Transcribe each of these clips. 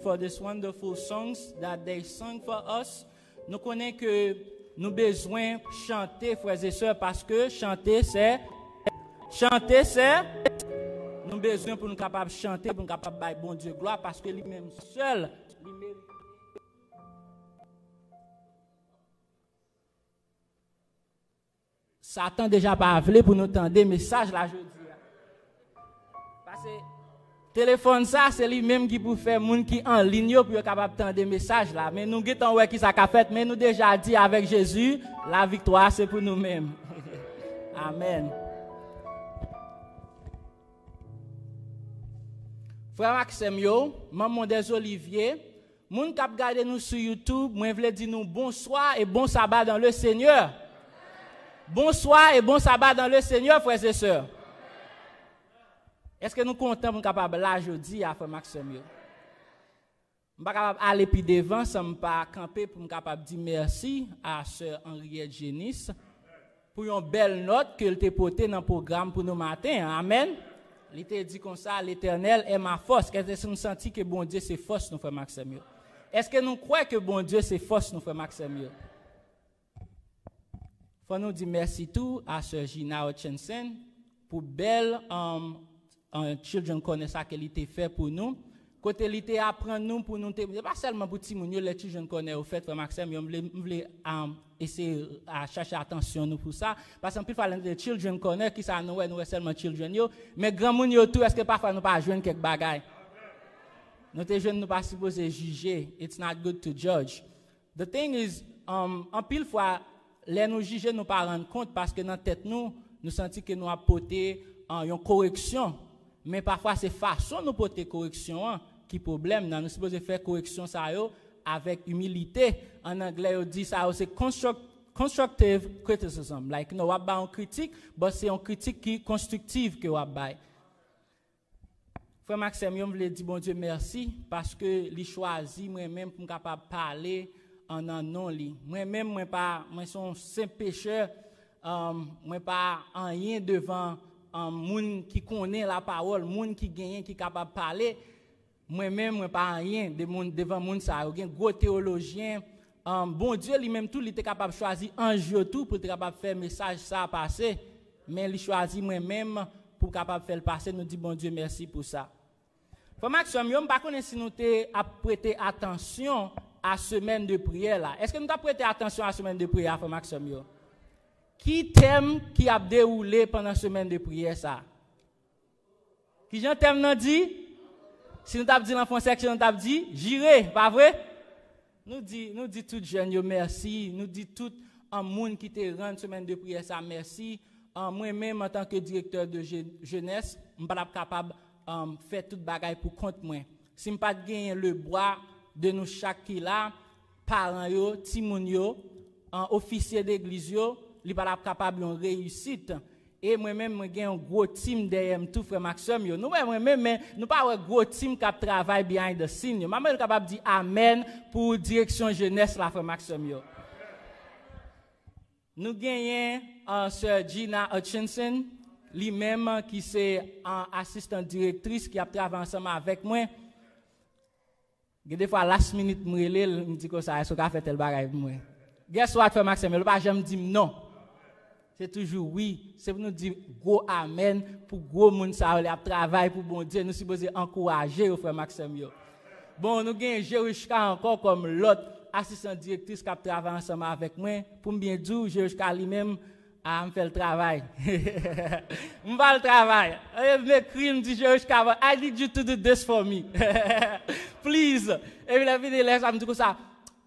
for these wonderful songs that they sung for us. Nous connaissons que nous avons besoin de chanter, frères et sœurs, parce que chanter, c'est... Nous avons besoin pour nous capables de chanter, pour nous capables de faire bon Dieu gloire, parce que lui-même seul, il mérite. Satan déjà pas appelé pour nous entendre des messages là, je dis. Parce que téléphone ça, c'est lui-même qui peut faire moun qui en ligne pour être capable d'entendre des messages là. Mais nous guettons ouais qui ça qu'a fait, mais nous déjà dit avec Jésus, la victoire c'est pour nous-mêmes. Amen. Frère Maxime yo, maman des Oliviers, moun k'ap gade nous sur YouTube, moi vle dire nous bonsoir et bon sabbat dans le Seigneur. Bonsoir et bon sabbat dans le Seigneur, frères et sœurs. Est-ce que nous comptons pour capable là jeudi à frère Maxime yo? Je pas capable aller puis devant sans pas camper pour capable dire merci à sœur Henriette Génis pour une belle note qu'elle t'a portée dans le programme pour nous matin. Amen. Il t'a dit comme ça, l'Éternel est ma force. Est-ce que nous sentons que bon Dieu c'est force nous frère Maxime yo? Est-ce que nous croyons que bon Dieu c'est force nous frère Maxime yo? Faut nous dire merci tout à sœur Gina Hutchinson pour belle children connaissent ça qu'elle était fait pour nous. Côté elle était apprendre nous pour nous pas seulement pour petit moun les children connaissent au fait frère Maxime on voulait essayer à chercher attention nous pour ça parce qu'en plus fallait les children connaissent qui ça nous seulement children yo mais grand moun yo tout est-ce que parfois nous pas joindre quelques bagages. Nous te jeunes nous pas supposé juger. It's not good to judge. The thing is en pile fois les nous juger nous pas rendre compte parce que dans tête nous sentons que nous apporter une correction mais parfois c'est façon nous porter correction qui problème nous supposé faire correction ça yo avec humilité en anglais on dit ça c'est constructive criticism like no what about critique but c'est une critique qui constructive que what by frère Maxime je voulais dire bon Dieu merci parce que il choisi moi même pour capable parler en non li moi-même moi son simple pécheur moi pas rien devant moun qui connaît la parole moun qui gagne qui capable parler moi-même moi pas rien devant moun ça un gros théologien bon Dieu lui-même tout il était capable choisir ange tout pour être capable faire message ça passer mais il choisit moi-même pour capable faire le passer nous dit bon Dieu merci pour ça frère Maxime yo pas connait si nous t'ai prêter attention à semaine de prière là. Est-ce que nous avons prêté attention à la semaine de prière, frère Maxime yo? Qui thème qui a déroulé pendant la semaine de prière ça? Qui j'en thème nous dit? Si nous avons dit l'enfant section, nous avons dit j'irai, pas vrai? Nous dit tout jeune yo merci, nous dit tout un monde qui te rend semaine de prière ça merci. Moi-même en tant que directeur de jeunesse, je ne suis pas capable de faire toute bagaille pour compte moi. Si je ne pas gagner le bois de nous chaque qui là, parents yo, timoun yo, officier d'église yo, li pas capable de réussite. Et moi-même j'ai un gros team derrière tout frère Maxime yo. Nous moi-même mais nous pas un gros team qui travaille behind the scene yo. Maman capable dire amen pour direction jeunesse la frère Maxime yo. Nous gagnons sœur Gina Hutchinson, lui-même qui c'est assistante directrice qui a travaillé ensemble avec moi. Des fois, last minute, je me dis que ça, est-ce qu'on a fait tel bagage pour moi? Guess what, frère Maxime? Je ne vais pas jamais dire non. C'est toujours oui. C'est pour nous dire go amen pour gros monde ça a travail pour bon Dieu. Nous sommes supposés encourager frère Maxime. Bon, nous avons Jérushka encore comme l'autre assistante directrice qui a travaillé ensemble avec moi. Pour me bien dire, Jérushka lui-même a fait le travail. Je vais le travail. Je m'écris, je me dis Jérushka, I need you to do this for me. Please. Et puis la vidéo là, ça me dit comme ça.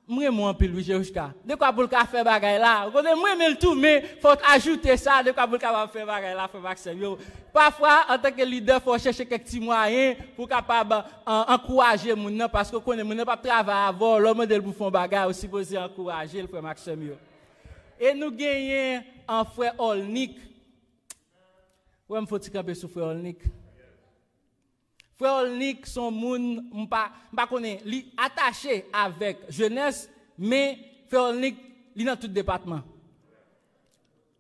Moi un peu Louis Jérushka. De quoi pour le faire bagay là? Moi mais tout mais faut ajouter ça de quoi pour capable faire bagay là frère Maxime. Parfois en tant que leader faut chercher quelques petits moyens pour capable encourager moun parce que connaît moun pas travailler avant le modèle pour faire bagay aussi supposé encourager le frère Maxime. Et nous gagnons un frère Olnik. Ouais, me faut-il camper sur frère Olnik. Frère Olnik, son moun, m'pa connaît, li attaché avec jeunesse, mais frère Olnik, li dans tout département.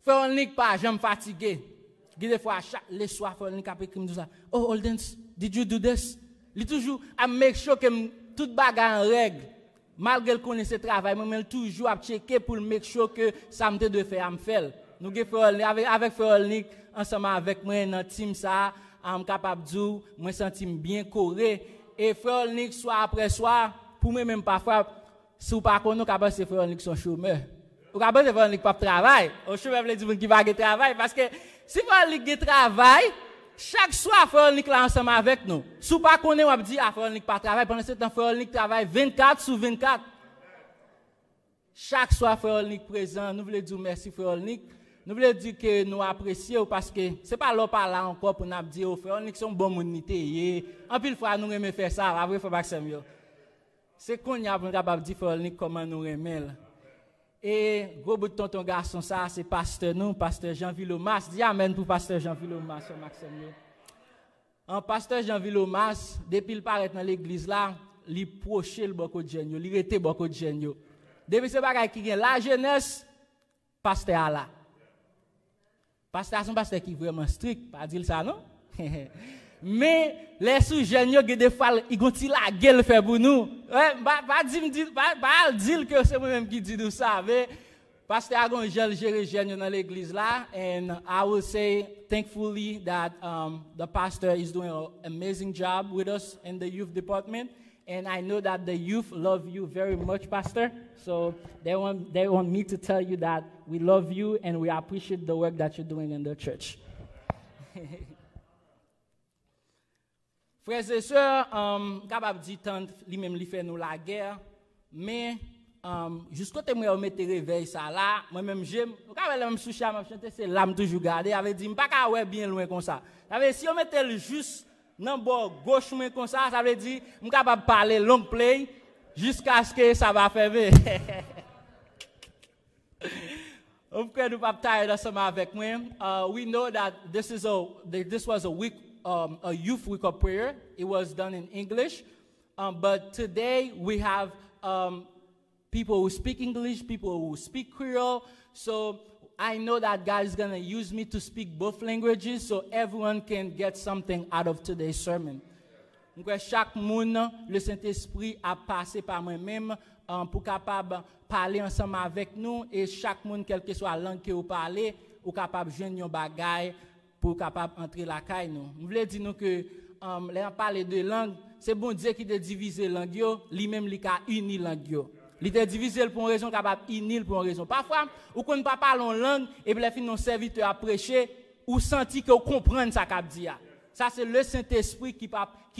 Frère Olnik pas jamais fatigué. Des fois, les soirs, frère Olnik a écrit tout ça. Oh, Oldens, did you do this? Li toujours, I make sure que toute bagarre en règle. Malgré qu'on ait ce travail, moi-même toujours à checker pour make sure que ça me de faire à me faire. Nous avec Frère Nick ensemble avec moi dans team ça, am capable dire moi senti bien coré et Frère Nick soir après soir pour moi même parfois si ou pas connait capable c'est Frère Nick son chômeur. Ou capable c'est Frère Nick pas travail. Au chômeur veut dire qui va pas travail parce que si Frère Nick travail chaque soir, Frère Nick là ensemble avec nous. Si vous ne connaissez pas, on dit ah, Frère Nick pas travail. Pendant ce temps, Frère Nick travaille 24 sur 24. Chaque soir, Frère Nick présent. Nous voulons dire merci, Frère Nick. Nous voulons dire que nous apprécions parce que ce n'est pas là par là encore pour nous dire, oh, Frère Nick, c'est un bon unité. En plus, fois, nous aimons faire ça. Après, il faut pas que ça mieux. C'est qu'on y a capable de dire, Frère Nick, comment nous aimons. Et gros bout de tonton garçon, ça, c'est pasteur nous, pasteur Jean Villomas. Dis amen pour pasteur Jean Villomas, Maxime. En pasteur Jean Villomas, depuis il paraît dans l'église là, il proche le beaucoup de jeunes, il était beaucoup de jeunes. Depuis ce bagage qui vient la jeunesse, pasteur là. Pasteur son pasteur qui est vraiment strict, pas dire ça non? Mais les sous-jeunes, des fois, ils ont la gueule fait pour nous. Pas dire que c'est moi-même qui dis tout ça. Mais Pasteur Agon gère jeunes dans l'église là. And I will say thankfully that the pastor is doing an amazing job with us in the youth department. And I know that the youth love you very much, Pastor. So they want me to tell you that we love you and we appreciate the work that you're doing in the church. Frères et sœurs, capable de dire tant lui-même lui fait nous la guerre, mais jusqu'au temps où on mette réveil ça là, moi-même j'aime, quand même souci à chanter c'est l'âme toujours garder, avait dit pas qu'à ouais bien loin comme ça. Ça veut si on mettait le juste dans bord gauche main comme ça veut dire on capable parler long play jusqu'à ce que ça va fermer. On peut nous pas tired ensemble avec moi. We know that this was a week a youth week of prayer. It was done in English. But today we have people who speak English, people who speak Creole. So I know that God is going to use me to speak both languages so everyone can get something out of today's sermon. Donc, chaque monde, le Saint-Esprit a passé par moi-même pour capable parler ensemble avec nous et chaque monde, quelle que soit la langue que vous parlez, ou capable de joindre un bagage pour capable entrer la caille nous. Je voulais dire nous que on parle de langue, c'est bon Dieu qui a divisé langue yo, lui-même il a uni langue yo. Il a divisé pour une raison capable unir pour une raison. Parfois, ou qu'on ne pas parler en langue et puis les fin nos serviteurs à prêcher ou senti que vous comprenez ça qu'a dit. Ça c'est le Saint-Esprit qui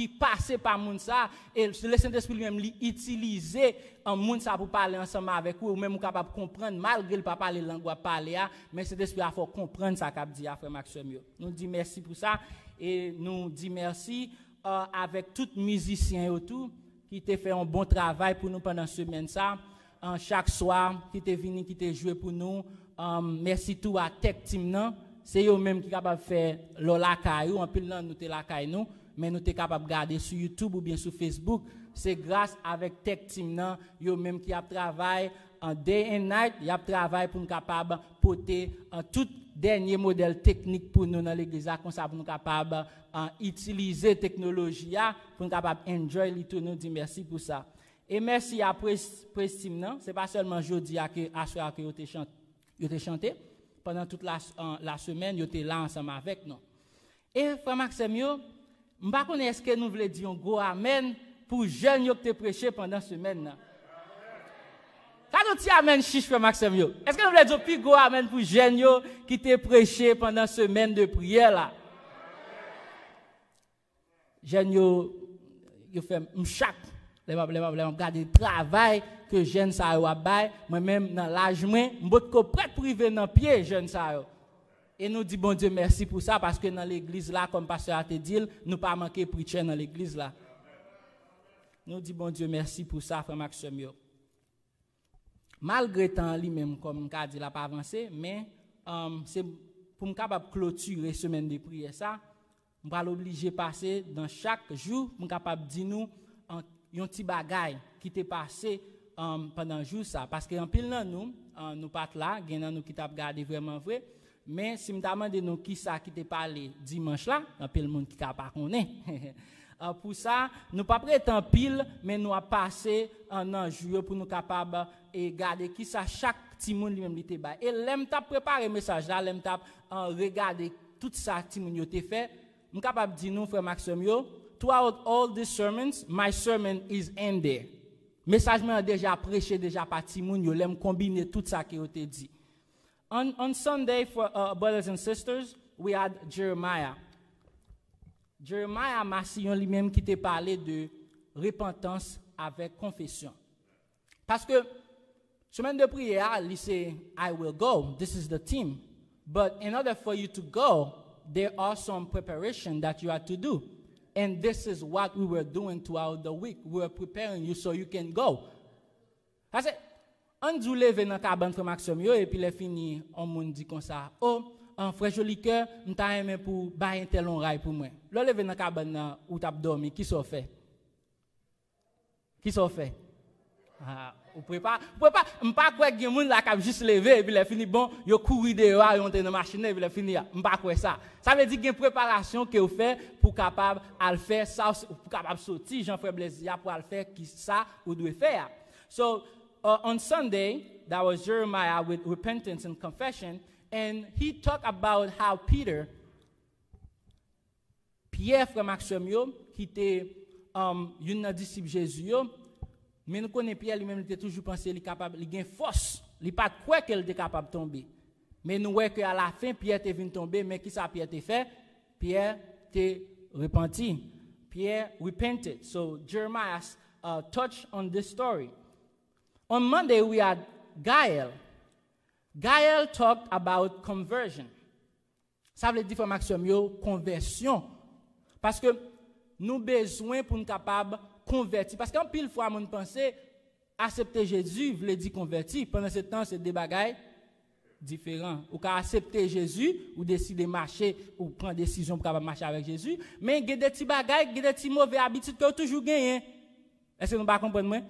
passe par moun ça et le Saint-Esprit lui-même l'utiliser en moun ça pour parler ensemble avec vous ou même capable comprendre malgré le pas parler langue ou parler mais Saint-Esprit a faut comprendre ça qu'a dit frère Maxime. Nous dit merci pour ça et nous dit merci avec tout musicien autour qui t'a fait un bon travail pour nous pendant cette semaine ça chaque soir qui t'a venu qui t'a joué pour nous merci tout à Tech Team nan. C'est eux même qui capable faire la caillou en pile nous te la caillou nous mais nous t'es capable garder sur YouTube ou bien sur Facebook c'est grâce avec Tech Team nan eux même qui a travaillé en day and night y a travaillé pour nous capable porter tout dernier modèle technique pour nous dans l'église comme ça pour nous capable utiliser technologie pour nous capable enjoy les tout nous dit merci pour ça et merci à Prestim nan c'est pas seulement jeudi que à soir que yo te chanté pendant toute la semaine, ils étaient là ensemble avec nous. Et frère Maxime, je ne sais pas est-ce que nous voulons dire un gros amen pour les jeunes qui ont prêché pendant la semaine. Quand nous disons amen, chiche, frère Maxime, est-ce que nous voulons dire un plus gros amen pour les jeunes qui ont prêché pendant la semaine de prière là? Jeunes, ils font chaque. Les regarder le travail que jeune ça a bail moi-même dans l'âge moi m'bot prêt privé dans pied jeune ça et nous dit bon Dieu merci pour ça parce que dans l'église là comme pasteur a te dit nous pas manquer preacher dans l'église là nous dit bon Dieu merci pour ça frère Maxime malgré temps lui-même comme qu'a dit la pas avancé mais c'est pour me capable clôturer semaine de prière ça on va l'obliger passer dans chaque jour pour capable dire nous un petit bagay qui t'est passé pendant jour ça parce que en pile nous pas là gain nous qui t'a regardé vraiment vrai mais si me demande nous qui ça qui t'est parlé dimanche là en pile monde qui t'a pas connaît Pour ça, nous pas prêt en pile, mais nous a passé un an juillet pour nous capables et garder qui ça chaque petit monde lui-même li te ba. Et l'aime t'a préparé message là, l'aime t'a regarder tout ça petit monde yo te fait. Je capable dire nous frère Maxime yo, throughout all these sermons, my sermon is in there. Message moi déjà prêché déjà par petit monde yo, l'aime combiner tout ça qui yo te dit. On Sunday for brothers and sisters, we had Jeremiah. Jeremiah Massillon lui-même qui t'a parlé de repentance avec confession. Parce que semaine de prière, il say, I will go. This is the team. But in order for you to go, there are some preparation that you have to do. And this is what we were doing throughout the week. We were preparing you so you can go. I said, on dit lever dans cabane frère Maxime yo et puis les fini on monde dit comme ça. Oh, un frère joli cœur, m'ta aimé pour bailler tel on rail pour moi. Le lever dans cabane où t'as dormi, qui s'en fait? Qui s'en fait? Ah, vous pouvez pas, m'pas quoi que moun la cap juste lever et puis les fini bon, yo courir dehors, yo monter dans machine et puis les fini, m'pas quoi ça. Ça veut dire qu'il y a une préparation que vous faites pour capable à le faire ça pour capable sortir Jean-Frère Blaise pour le faire qui ça ou doit faire. So on Sunday, that was Jeremiah with repentance and confession, and he talked about how Pierre frère Maxime qui était une disciple Jésus, mais nous connaissons Pierre lui-même, il était toujours pensé qu'il est capable, il gagne force, il pas quoi qu'il était capable de tomber. Mais nous voyons qu'à la fin Pierre était venu tomber, mais qui ça Pierre t'a fait? Pierre t'est repenti. Pierre repented. So Jeremiah touched on this story. On Monday, we had Gaël. Gaël talked about conversion. Ça veut dire, frère Maxime, conversion. Parce que nous avons besoin pour nous capables de convertir. Parce qu'en pile fois, on pense accepter Jésus, veut dire convertir. Pendant ce temps, c'est des bagailles différents. Ou qu'à accepter Jésus, ou décider de marcher, ou prendre décision pour capable marcher avec Jésus. Mais il y a des petits bagailles, il y a des petits mauvais habitudes que vous toujours gagné. Est-ce que vous ne comprenez pas?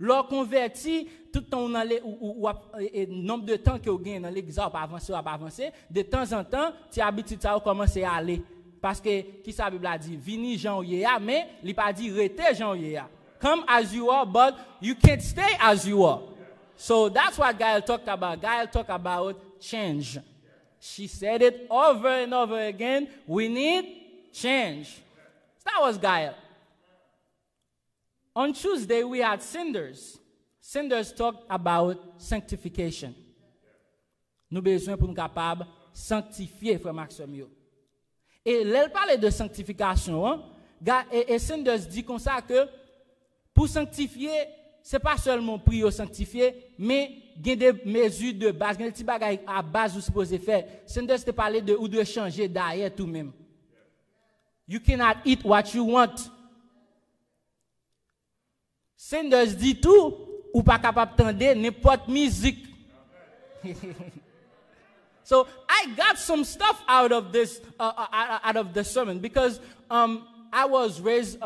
Leur converti, tout le temps, le nombre de temps que vous gagnez dans l'église, pas avancer, de temps en temps, tu habitudes à commencer à aller. Parce que, qui sa Bible a dit, vini Jean Yéa, mais il n'a pas dit rete Jean Yéa. Come as you are, but you can't stay as you are. So that's what Gaël talked about. Gaël talked about change. She said it over and over again. We need change. So that was Gaël. On Tuesday, we had Cinders. Cinders talked about sanctification. Nous avons besoin pour nous capables de sanctifier, frère Maxime. Et là, elle parlait de sanctification. Hein? Et Cinders dit comme ça que pour sanctifier, ce n'est pas seulement prier sanctifier, mais il y a des mesures de base, il y a des petits bagages à base où vous supposez faire. Cinders te parlait de ou de changer d'ailleurs tout même. You cannot eat what you want. Cinders dit tout, ou pas capable d'entendre n'importe musique. So I got some stuff out of this, out of the sermon because I was raised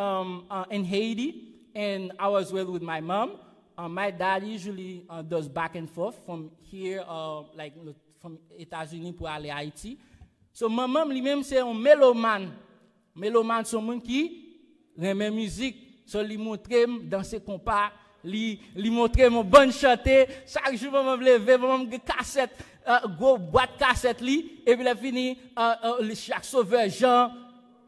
in Haiti and I was raised with my mom. My dad usually does back and forth from here, like from États-Unis pour aller à Haïti. So ma maman lui-même c'est un mélomane. Mélomane c'est un monde qui aime musique. So li montre danser compas, li montre mon bonne chanter, chaque jour me lever, me cassette, go boîte cassette li et puis la fini chaque sauveur Jean,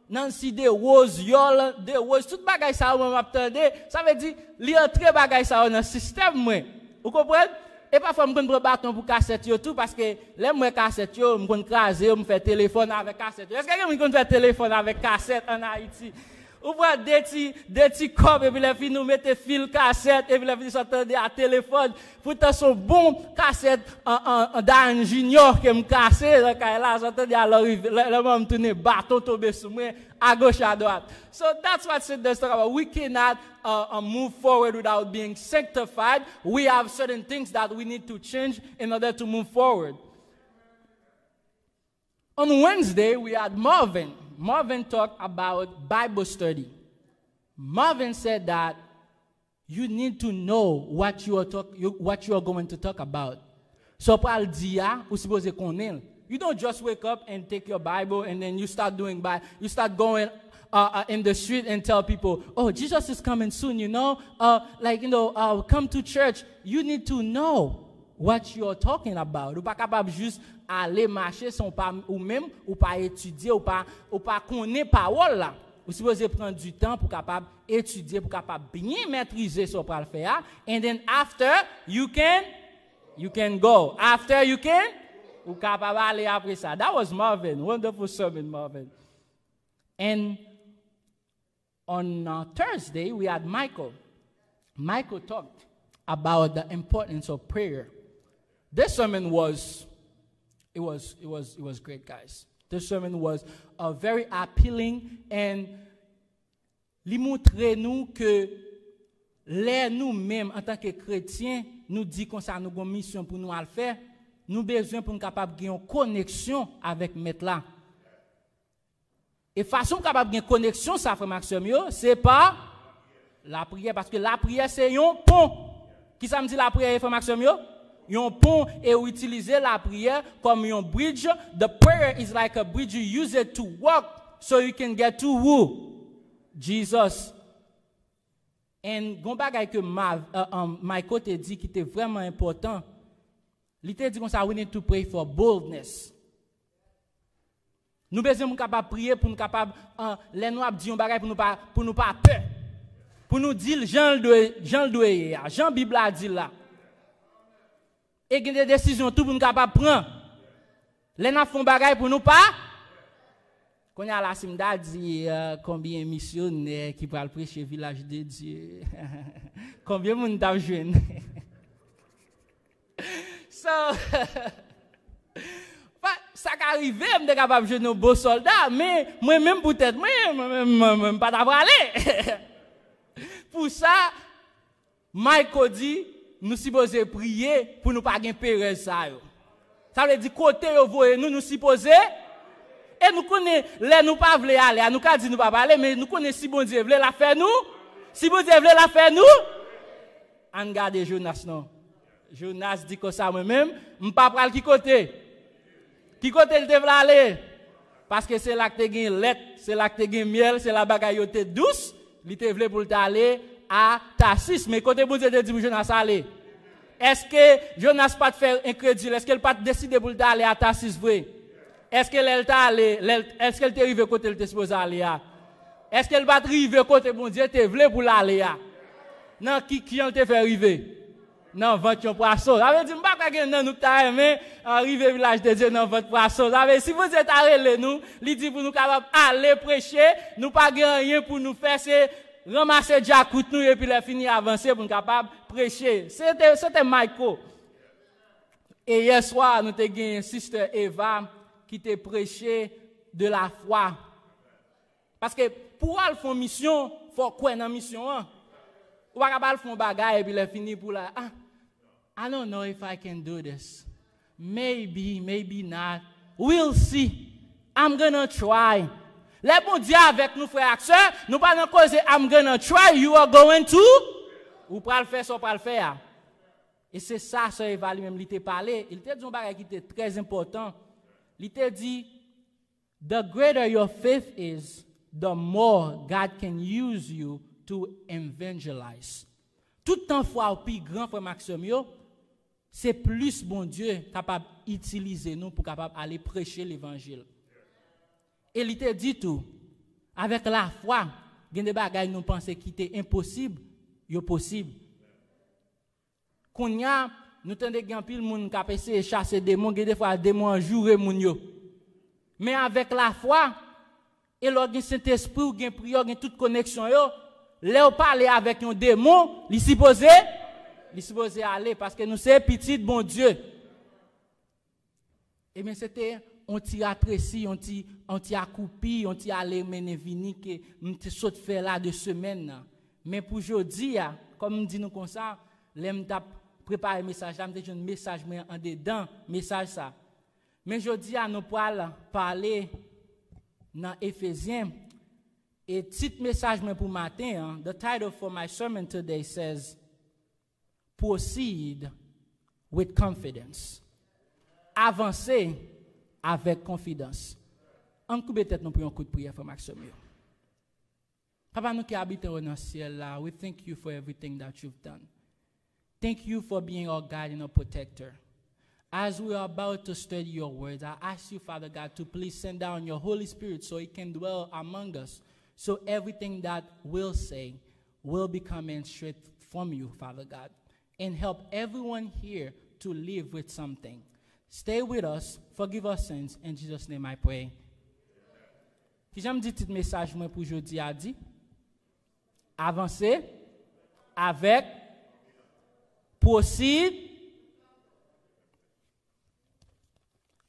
Nancy de Rose, Yol de Rose, tout bagay ça on m'attendait, ça veut dire li entrer bagay ça dans système moi. Vous comprenez? Et parfois me prendre bâton pour cassette yo tout parce que les moi cassette yo me prendre craser, me faire téléphone avec cassette. Est-ce que quelqu'un me faire téléphone avec cassette en Haïti? Ou voit des petits corps et puis les filles nous mettent fil cassette et puis les filles s'entendent à téléphone. Pourtant son bon cassette d'un junior qui me cassé là s'entendent à l'arrivée le même tourner bâton tomber sur moi à gauche à droite. So that's what Cinders talk about. We cannot move forward without being sanctified. We have certain things that we need to change in order to move forward. On Wednesday we had Marvin. Marvin talked about Bible study. Marvin said that you need to know what you are going to talk about. So, pour le dire, vous supposez connaître. You don't just wake up and take your Bible and then you start going in the street and tell people, oh, Jesus is coming soon, come to church. You need to know what you're talking about. Ou pas capable juste aller marcher sans pas ou même ou pas étudier ou pas connaître parole là. Vous supposez prendre du temps pour capable étudier pour capable bien maîtriser ce qu'on le faire and then after you can go. After you can ou capable aller après ça. That was Marvin. Wonderful sermon, Marvin. And on Thursday we had Michael. Michael talked about the importance of prayer. This sermon was great, guys. This sermon was very appealing and li montre nous que les nous-mêmes en tant que chrétiens nous dit qu'on ça nous une mission pour nous à le faire, nous besoin pour nous capable de une connexion avec maître là. Et façon capable de connexion ça frère Maxime c'est pas la prière parce que la prière c'est un pont. Qui ça me dit la prière frère Maxime un pont et utiliser la prière comme un bridge. The prayer is like a bridge. You use it to walk so you can get to who? Jesus. And gon bagay que Michael te dit qui était vraiment important. Il te dit comme ça, we need to pray for boldness. Nous besoin capable prier pour nous capable les nous dire un bagay pour nous pas peur. Pour nous dire Jean Bible a dit là. Et des décisions tout pour nous capable prendre. Les n'a font bagaille pour nous pas. Quand y a la Simda dit combien missionnaires qui parlent prêcher village de Dieu. Combien monde t'a jeune. So ça arrive me capable jeune nos beaux soldats mais moi même peut-être moi pas d'avoir aller. Pour ça Michael dit nous supposons prier pour nous pas gagner pérez ça. Ça veut dire côté nous supposons et nous connaissons les nous pas voulons aller, nous pas dit nous pas aller mais nous connaissons si bon Dieu veut la faire nous. Si bon Dieu veut la faire nous, on garde Jonas non. Jonas dit que ça moi-même, me pas pral qui côté. Qui côté il devait aller parce que c'est là que tu gagne lait, c'est là que tu gagne miel, c'est la bagaille douce, il te veut pour t'aller à Tarsis, mais côté bon Dieu te dit Jonas aller. Est-ce que Jonas pas te faire incrédule? Est-ce qu'elle pas décider pour aller à Tarsis vrai? Est-ce qu'elle t'a allé? Est-ce qu'elle t'est arrivé côté elle t'est supposé aller à? Est-ce qu'elle va arriver côté bon Dieu te veut pour aller à? Non, qui on te fait arriver? Non, votre poisson. Ça veut dire pas que non nous t'a aimé arriver village de Dieu dans votre poisson. Ça veut dire si vous êtes arrêté nous, il dit pour nous capable aller prêcher, nous pas rien pour nous faire c'est ramasser Jacout nous et puis les finir avancer pour nous capable prêcher. C'était Michael. Et hier soir nous t'ai gagné sister Eva qui t'a prêché de la foi. Parce que pour aller faire mission, faut quoi dans mission hein? Ou pas capable faire bagaille et puis les finir pour la I don't know if I can do this. Maybe not. We'll see. I'm gonna try. Les bon Dieu avec nous frères et sœurs, nous pas dans cause I'm gonna try, you are going to ou pas le faire ça pas le faire. Et c'est ça ça Eva lui-même il t'a parlé, il t'a dit un bagage qui était très important. Il t'a dit the greater your faith is, the more God can use you to evangelize. Tout temps fois au plus grand frère Maxime c'est plus bon Dieu capable d'utiliser nous pour capable aller prêcher l'évangile. Et il te dit tout, avec la foi, il y a des bagages nous pensons qui étaient impossibles, yo possible. Qu'on y a, nous tendez grand pile moun qui essayer chasser des démons, des fois des démons jouer moun yo. Mais avec la foi et le Saint-Esprit ou gen prière, gen toute connexion yo, là parler avec un démon, il supposé aller parce que nous c'est petit bon Dieu. Et bien c'était on t'y apprécie, on t'y accoupi, on t'y allé mener vini que m'te saute faire là de semaine. Mais pour aujourd'hui, comme dit nous comme ça, l'aime t'a préparer message, là m'te un message mais en dedans, message ça. Mais aujourd'hui nous pourrons parler dans Éphésiens et petit message mais pour matin, the title for my sermon today says proceed with confidence. Avancer avec confiance. En coup peut-être nous prions un coup de prière pour Maxime. Papa nous qui habitons dans le ciel là, we thank you for everything that you've done. Thank you for being our guide and our protector. As we are about to study your words, I ask you, Father God, to please send down your Holy Spirit so it can dwell among us. So everything that we'll say will be coming straight from you, Father God. And help everyone here to live with something. Stay with us, forgive our sins. In Jesus' name I pray. Si j'aime dire petit message moi pour aujourd'hui a dit, avancer avec proceed.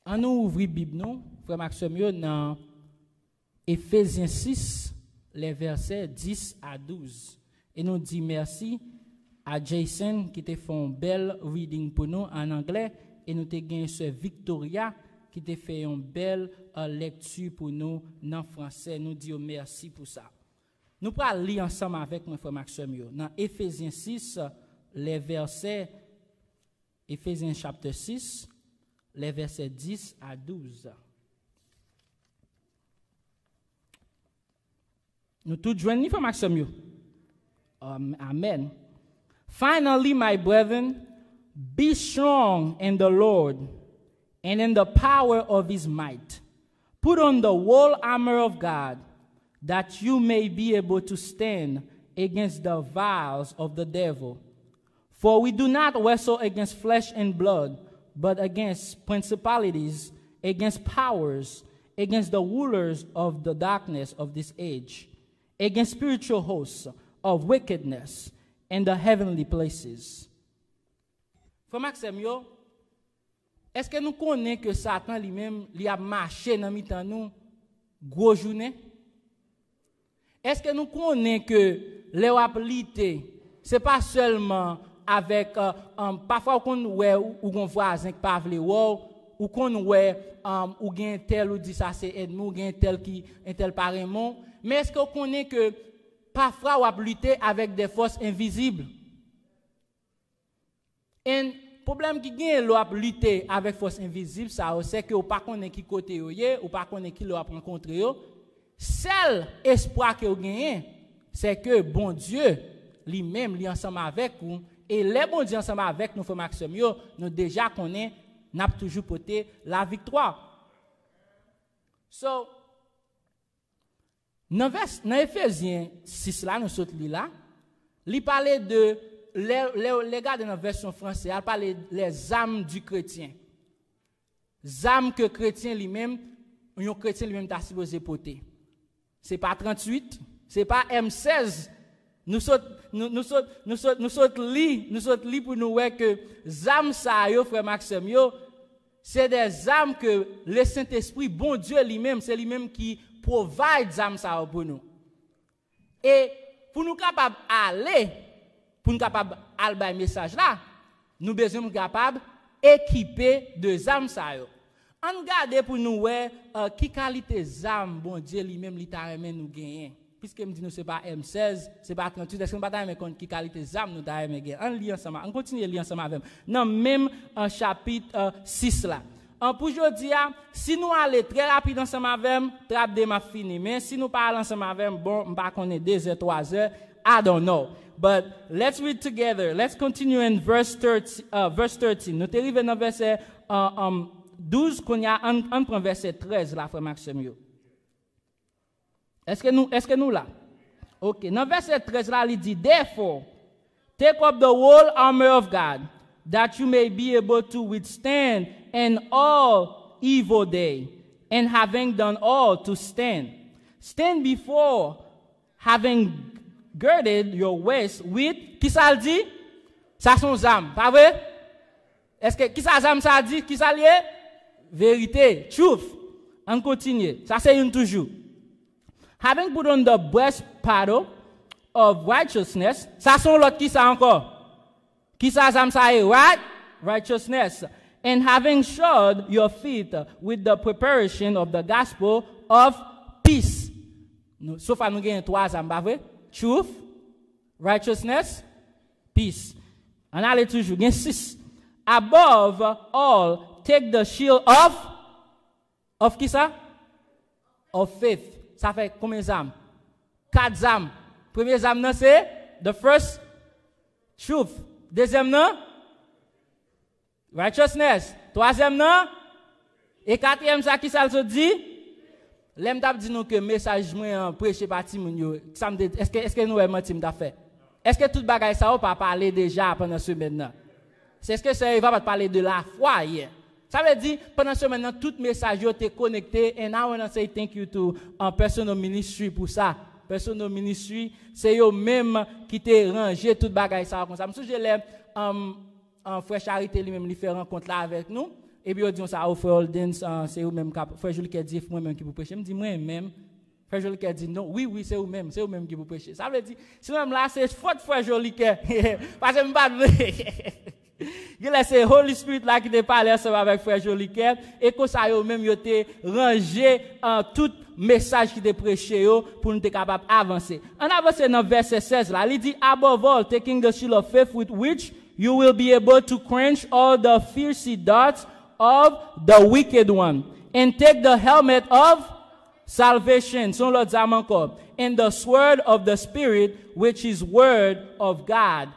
On nous ouvre Bible nous, frère Maxime, dans Éphésiens 6, les versets 10 à 12. Et nous dit merci à Jason qui t'a fait un bel reading pour nous en anglais et nous t'a gagné ce Victoria qui t'a fait une belle lecture pour nous en français. Nous disons merci pour ça. Nous allons lire ensemble avec mon frère Maxime dans Éphésiens 6, les versets, Éphésiens chapitre 6, les versets 10 à 12. Nous tous joignons, frère Maxime. Amen. Finally, my brethren, be strong in the Lord and in the power of his might. Put on the whole armor of God, that you may be able to stand against the wiles of the devil. For we do not wrestle against flesh and blood, but against principalities, against powers, against the rulers of the darkness of this age, against spiritual hosts of wickedness in the heavenly places. Frère Maxime, est-ce que nous connaissons que Satan lui-même a marché dans mi-temps nous gros journée? Est-ce que nous connaissons que les waplités, c'est pas seulement avec parfois qu'on ouais ou qu'on voisin qui pas vle ou qu'on ouais ou gain tel ou dit ça c'est ennemi ou gain tel qui un tel pareillement, mais est-ce qu'on connaît que parfois on a lutter avec des forces invisibles? Et problème qui gagne l'on a lutter avec forces invisibles ça c'est que ou pas connaît qui côté yo ou pas connaît qui l'a rencontré yo. Seul espoir que vous gagnez, c'est que bon Dieu lui-même est ensemble avec vous. Et les bon Dieu ensemble avec nous, frère Maxime, nous déjà connaissons, n'a toujours porté la victoire. So, dans Éphésiens 6 là, nous sommes là, il parlait de, les gars de la version française, il parlait les âmes du chrétien. Âmes que chrétien lui-même, un chrétien lui-même t'a supposé porter. C'est pas 38, c'est pas M16. Nous sommes li pour nous voir que âmes ça yo frère Maxime yo, c'est des âmes que le Saint-Esprit, bon Dieu lui-même, c'est lui-même qui provide âmes ça pour nous. Et pour nous capable aller, pour nous capable aller message là, nous besoin capable équiper de âmes ça yo. On regarde pour nous ouais qui qualité d'âme bon Dieu lui-même lui t'a aimé nous gagner. Puisque me dit nous c'est pas M16, c'est pas 38, est-ce qu'on pas aimé qui qualité d'âme nous t'a aimé gagner. On lit ensemble, on continue à lire ensemble avec. Dans même chapitre 6 là. Pour aujourd'hui, si nous allons très rapide ensemble avec, trap de ma fini, mais si nous parlons ensemble avec, bon, on pas connaît 2 heures, 3 heures, I don't know. But let's read together. Let's continue in verse 13. Nous arrivons dans verset 12 qu'on y a on prend verset 13 là frère Maxime. Est-ce que nous là? OK, dans verset 13 là il dit therefore take up the whole armor of God that you may be able to withstand in all evil day and having done all to stand. Stand before having girded your waist with qui ça dit? Ça son âme, pas vrai? Est-ce que qui ça âme ça dit? Qui ça lié? Vérité, truth. On continue. Ça c'est une toujours. Having put on the breastplate of righteousness, ça sont l'autre qui ça encore? Qui ça ça est right? Righteousness. And having shod your feet with the preparation of the gospel of peace. Sauf à nous gagner 3 âmes, pas vrai? Truth, righteousness, peace. On a toujours gain 6. Above all, take the shield of qui ça? Of faith. Ça fait combien d'âmes? 4 zam. Premier zam nan c'est the first truth. Deuxième nan righteousness. Troisième nan et quatrième ça qui ça le dit? L'aime t'a dit nous que message moi prêcher par Timoun yo. Est-ce que nous menti m'ta fait? Est-ce que toute bagaille ça ou pas parler déjà pendant ce semaine? C'est ce que ça va pas parler de la foi hier. Ça veut dire pendant ce semaine tout message yo t'es connecté and I want to say thank you to personal ministry pour ça. Personal ministry c'est eux même qui t'es rangé toute bagaille ça comme ça. Me souviens les frère Charité lui même lui fait rencontre là avec nous. Et puis, on dit ça, frère Holden, c'est vous-même, frère Jolie qui dit, moi-même qui vous prêchez. Je me dis, moi-même, frère Jolie qui dit, non, oui, c'est vous-même qui vous prêchez. Ça veut dire, si même là, c'est faute frère Jolie qui, parce que je ne pas, il laisse le Holy Spirit là qui te parle ensemble avec frère Jolie qui, et que ça, vous-même, vous avez rangé tout message qui te prêché pour nous être capable d'avancer. On avance dans verset 16 là, il dit, above all, taking the shield of faith with which you will be able to quench all the fiery darts of the wicked one, and take the helmet of salvation, son l'autre zam encore, and the sword of the Spirit, which is word of God.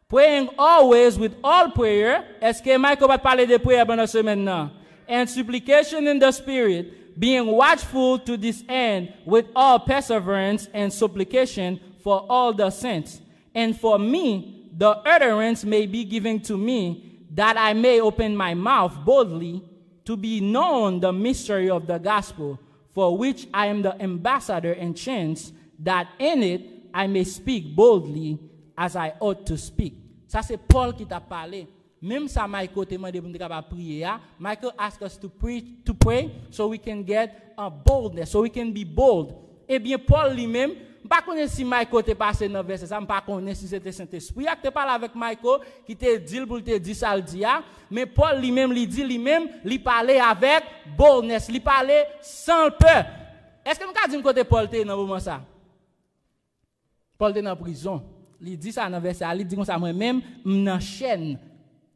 Praying always with all prayer. Est-ce que Michael va parler de prière pendant ce maintenant? And supplication in the Spirit, being watchful to this end with all perseverance and supplication for all the saints. And for me, the utterance may be given to me, that I may open my mouth boldly to be known the mystery of the gospel, for which I am the ambassador in chains, that in it I may speak boldly as I ought to speak. Ça c'est Paul qui t'a parlé. Même ça Michael te demandé pour nous capable prier. Michael asked us to pray so we can get a boldness, so we can be bold. Eh bien Paul lui-même, pas connaître si Michael t'est passé dans verset ça, pas connaître si c'était Saint-Esprit qui t'a parlé avec Michael qui t'a dit pour te dire ça le dit, mais Paul lui-même il parlait avec boldness, il parlait sans peur. Est-ce que nous ka dire côté Paul t'est dans moment ça? Paul t'est dans prison. Il dit ça dans verset, il dit comme ça moi-même dans chaîne.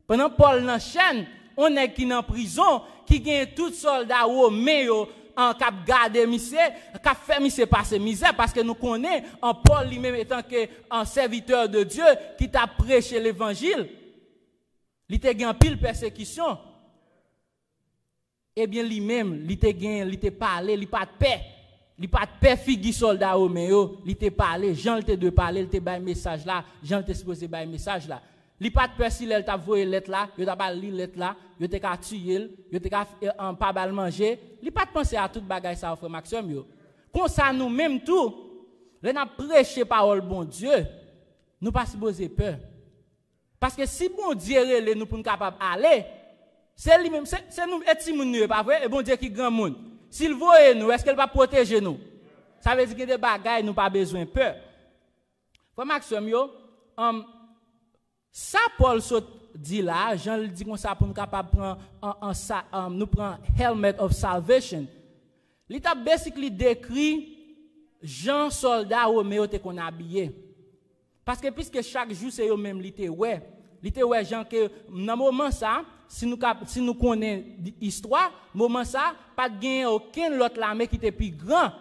Pendant Paul dans chaîne, on est qui dans prison qui gagne tout soldat romain en cap garder misère, cap faire misère passer misère parce que nous connaissons en Paul lui-même étant que un serviteur de Dieu qui t'a prêché l'évangile. Il t'a gagné pile persécution. Eh bien lui-même, il t'a parlé, il pas de paix. Il pas de paix figi soldat romain, il t'a parlé, Jean t'a de parler, il t'a bail message là, Jean t'a supposé bail message là. Li pas de peur si elle t'a voyé lettre là, yo t'a pas li lettre là, yo t'a ka tuer, yo t'a ka pas bal manger, li pas de penser à toute bagaille ça frère Maxime yo. Comme ça nous même tout, là n'a prêcher parole bon Dieu, nous pas supposé peur. Parce que si bon Dieu relè nous pour nous capable aller, c'est lui même c'est nous petit moun pas vrai et bon Dieu qui grand monde. S'il voye nous, est-ce qu'elle va protéger nous? Ça veut dire que des bagailles nous pas besoin peur. Frère Maxime yo, ça Paul dit là, Jean le dit comme ça pour nous capable prendre nous prend helmet of salvation. Il t'a basically décrit Jean soldat romain te qu'on habillé. Parce que puisque chaque jour c'est eux même l'été ouais Jean que dans moment ça si nous connaissons l'histoire, moment ça pas de aucun autre l'armée qui était plus grand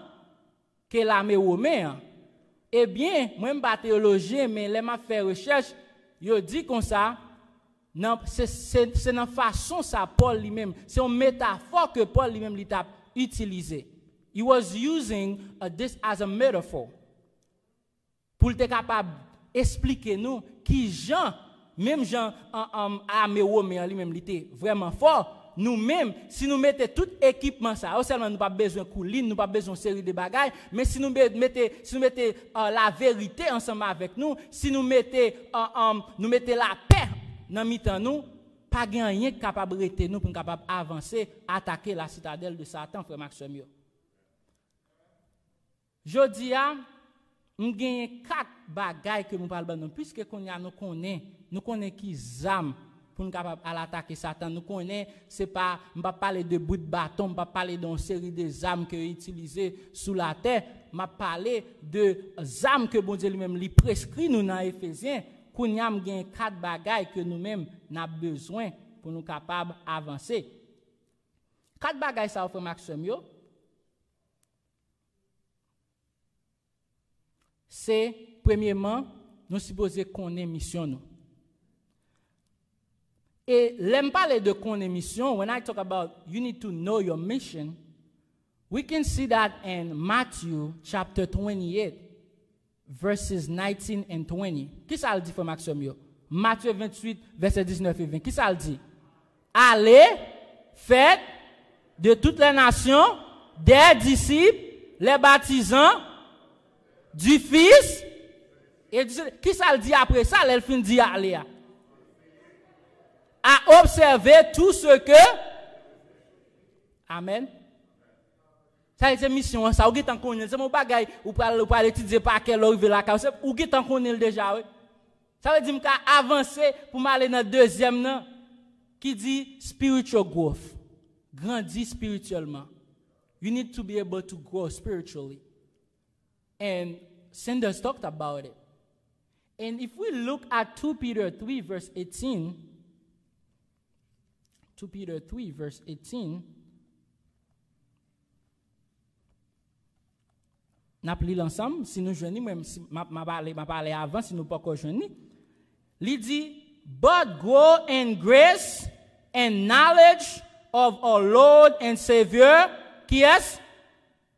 que l'armée romaine. Eh bien, moi je pas théologien mais les m'a fait recherche. Yo dit comme ça, c'est dans façon ça Paul lui-même, c'est une métaphore que Paul lui-même l'a utilisé. He was using this as a metaphor pour être capable d'expliquer nous qui Jean, même Jean armé romain lui-même était vraiment fort. Nous-mêmes, si nous mettons tout équipement ça, seulement nous pas besoin de couline, nous pas besoin de série de bagages, mais si nous mettons la vérité ensemble avec nous, si nous mettons la paix dans mi-temps nous, pas rien capable de rester nous pour capable avancer, attaquer la citadelle de Satan, frère Maxime. Jodi a, nous gagne 4 bagages que nous parlons puisque nous connaît qui zam pour nous capable à l'attaquer Satan. Nous connaissons, c'est pas, on va parler de bout de bâton, on va parler d'une série de armes que utilisées sous la terre, on va parler de armes que bon Dieu lui-même lui prescrit nous dans Éphésiens. Qu'on y a 4 bagailles que nous-mêmes n'avons besoin pour nous capables d'avancer. 4 bagailles ça frère Maxime yo. c'est, premièrement, nous supposons connaître mission nous. Et l'aime parler de connaître mission, when I talk about you need to know your mission, we can see that in Matthew chapter 28, verses 19 and 20. Qui ça le dit, frère Maxime? Matthieu 28, verset 19 et 20. Qui ça le dit? Allez, faites de toutes les nations des disciples, les baptisants du Fils. Et qui ça le dit après ça? Elle fin dit aller. À observer tout ce que. Amen. Ça c'est mission, ça ou tant connaît, c'est mon bagage ou pas étudier par quelle heure arriver là, ou tant connaît déjà. Ça veut dire qu'à avancer pour m'aller dans le deuxième nan qui dit spiritual growth. Grandir spirituellement. You need to be able to grow spiritually. And Sanders talked about it. And if we look at 2 Peter 3 verse 18, 2 Peter 3 verse 18, n'a pris l'ensemble, si nous joignons, même si m'a parlé avant, si nous pas encore joignons, il dit, but grow in grace and knowledge of our Lord and Savior, qui est?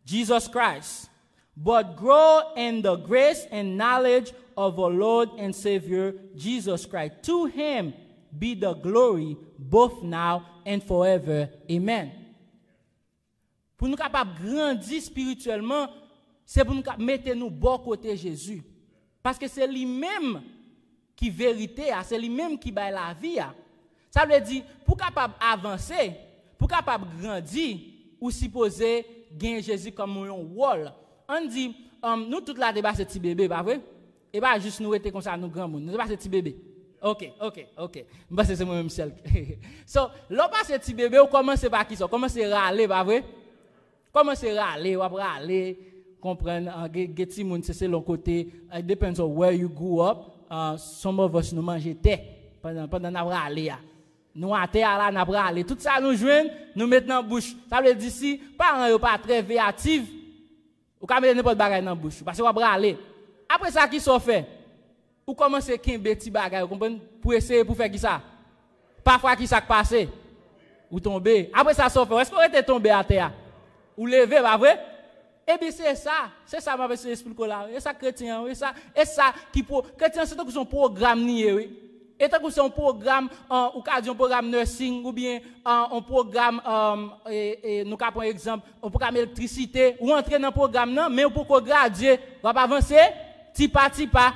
Jesus Christ. But grow in the grace and knowledge of our Lord and Savior, Jesus Christ. To him be the glory both now and forever. Amen. Pour nous capables de grandir spirituellement, c'est pour nous mettre nous bon côté Jésus. Parce que c'est lui-même qui vérité, c'est lui-même qui baille la vie. Ça veut dire, pour capable avancer, pour capable grandir, ou supposer gagner Jésus comme un rôle. On dit, nous toute la débat c'est petit bébé, pas vrai? Et pas juste nous être comme ça, nous grand monde. Nous débat c'est petit bébé. Ok. Moi c'est moi-même seul. So, l'on passe petit bébé, on commence par qui ça? Commence à râler, pas vrai? Commence à râler, ou à râler, comprendre, petit monde c'est l'autre côté. It depends on where you grew up. Some of us nous mangeons thé pendant n'a râler. Nous à terre là n'a râler. Tout ça nous joignent, nous mettons dans bouche. Ça veut dire si parents yo pas très créatifs, ou ka mettre n'importe bagage dans bouche parce que va râler. Après ça qui sont fait? Ou commencer qu'un petit bagage, comprendre pour essayer pour faire qui ça? Parfois qui ça passé? Ou tomber. Après ça sont fait. Est-ce qu'on était tombé à terre? Ou lever, pas vrai? Eh bien c'est ça m'a essayé expliquer là. Et ça chrétien, et ça qui pour chrétien c'est son programme nié oui. Et tant que c'est un programme ou un programme nursing ou bien un programme nous ca prendre exemple un programme électricité ou entrer dans programme non mais pour qu'on graduer va pas avancer petit pas.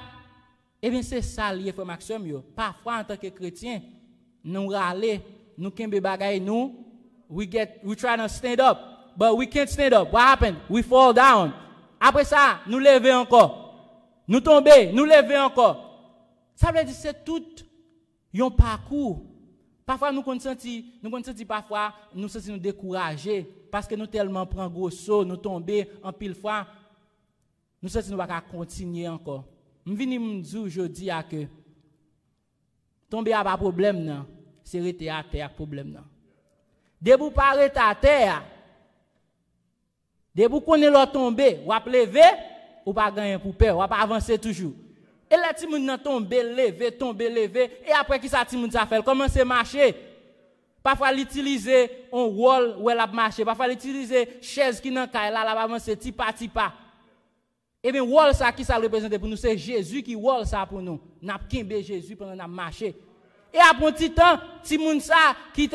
Eh bien c'est ça lié frère Maxime yo. Parfois en tant que chrétien nous râler, nous kembe bagay nous we try to stand up but we can't stand up. What happened? We fall down. Après ça, nous lever encore. Nous tomber, nous lever encore. Ça veut dire c'est tout un parcours. Parfois nous senti parfois nous senti nous décourager parce que nous tellement prend gros saut, nous tomber en pile fois. Nous senti nous pas continuer encore. Je viens me dire aujourd'hui que tomber a pas problème non, c'est rester à terre problème non. Dès vous pas rester à terre, dès vous connaissez l'autre tomber, ou à lever ou pas gagner pour peur, ou pas avancer toujours. Et là, ti moun nan tombe, lever, et après qui ça ti moun ça fait, commence à marcher. Parfois l'utiliser un rôle où elle a marché, parfois l'utiliser chaise qui nan kay là va avancer ti pas. Et bien rôle ça qui ça représente pour nous c'est Jésus qui rôle ça pour nous. N'a kembe Jésus pendant n'a marché. Et après un petit temps, ti moun ça qui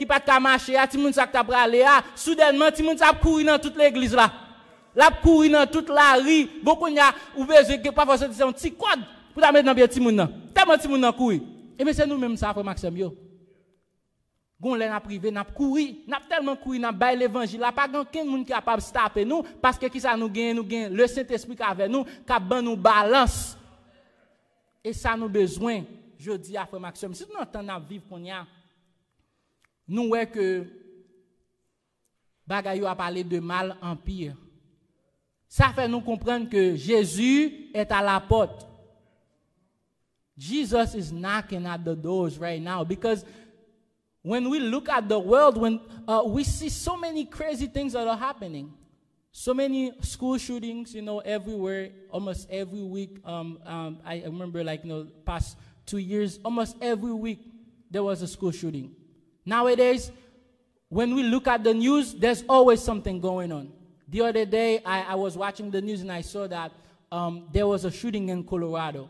pas ta marcher, ti moun ça qui t'a bralé, soudainement ti moun ça courir dans toute l'église là. La courir dans toute la rue, beaucoup y a ou besoin que parfois c'est un petit code pour ta mettre dans bien petit moun nan. Tellement petit moun nan courir. Et mais c'est nous même ça frère Maxime yo. Gon lè n'a privé, n'a courir, n'a tellement courir, n'a bail l'évangile, là pas quelqu'un moun qui capable stopper nous parce que qui ça nous gagne le Saint-Esprit avec nous, qui ban nous balance. Et ça nous besoin, je dis à frère Maxime, si nous entendons vivre qu'on y a nous ouais que bagay yo a parlé de mal en pire. Ça fait nous comprendre que Jésus est à la porte. Jesus is knocking at the doors right now because when we look at the world, when we see so many crazy things that are happening, So many school shootings, everywhere, almost every week. I remember, past 2 years, almost every week there was a school shooting. Nowadays, when we look at the news, there's always something going on. The other day, I was watching the news and I saw that there was a shooting in Colorado.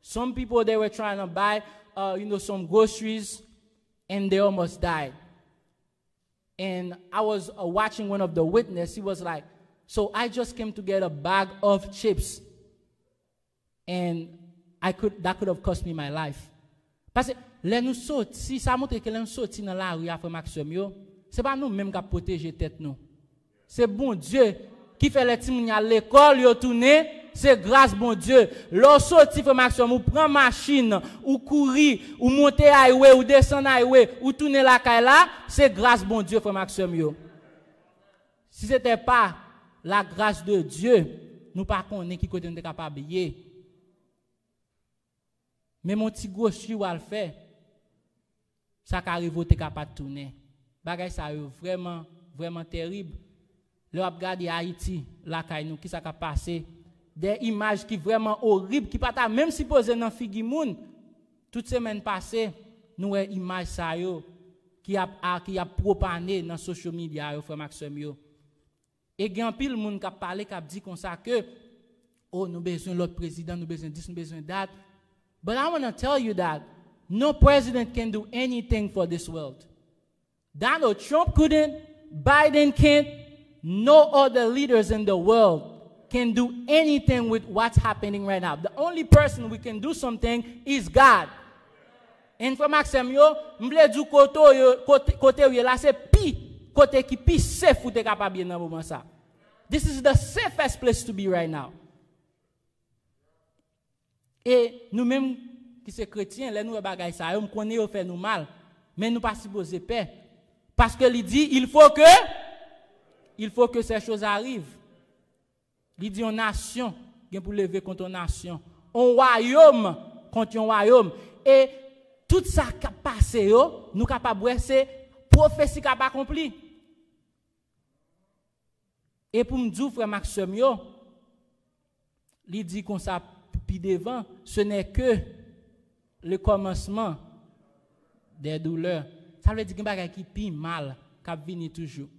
Some people, they were trying to buy, some groceries, and they almost died. And I was watching one of the witnesses. He was like, so I just came to get a bag of chips, and that could have cost me my life. Parce que les nous sorti, si ça montre que nous sorti dans la rue après Maxime, c'est pas nous même qui protéger tête nous. C'est bon Dieu qui fait les petits à l'école, yo tourner, c'est grâce bon Dieu. L'on sorti frère Maxime, ou prend machine, ou courir, ou monter highway, ou descendre highway, ou tourner la caille là, c'est grâce bon Dieu frère Maxime yo. Si c'était pas la grâce de Dieu, nous pas connaît qui côté nous capable de. Mais mon petit gauche ou al fait ça qu'arrive au capable de tourner. Bagay ça vraiment vraiment terrible. Le a regardé Haïti, la caille nous qui ça a passé, des images qui vraiment horribles qui pas même si posé dans figi moun. Toute semaine passée, nous avons image ça yo qui a propagé dans social media yo frère Maxime yo. Et il y a un pile moun qui a parlé, qui a dit comme ça que, oh, nous besoin l'autre président, nous besoin this, nous besoin that. But I want to tell you that no president can do anything for this world. Donald Trump couldn't, Biden can't, no other leaders in the world can do anything with what's happening right now. The only person we can do something is God. And for Maxime yo, m'ble du côté yo là c'est pi. Côté qui plus safe ou t'es capable dans moment ça. This is the safest place to be right now. Et nous-mêmes qui sommes chrétiens, les nous bagaille ça, on connaît au fait nous mal, mais nous pas supposé paix. Parce que il dit il faut que ces choses arrivent. Il dit une nation, bien pour lever contre une nation, un royaume contre un royaume, et tout ça qui a passé nous capable c'est prophétie qui a pas accompli. Et pour me dire, frère Maxime, il dit qu'on ça puis devant, ce n'est que le commencement des douleurs. Ça veut dire qu'il y a des choses qui pire mal, qui viennent toujours.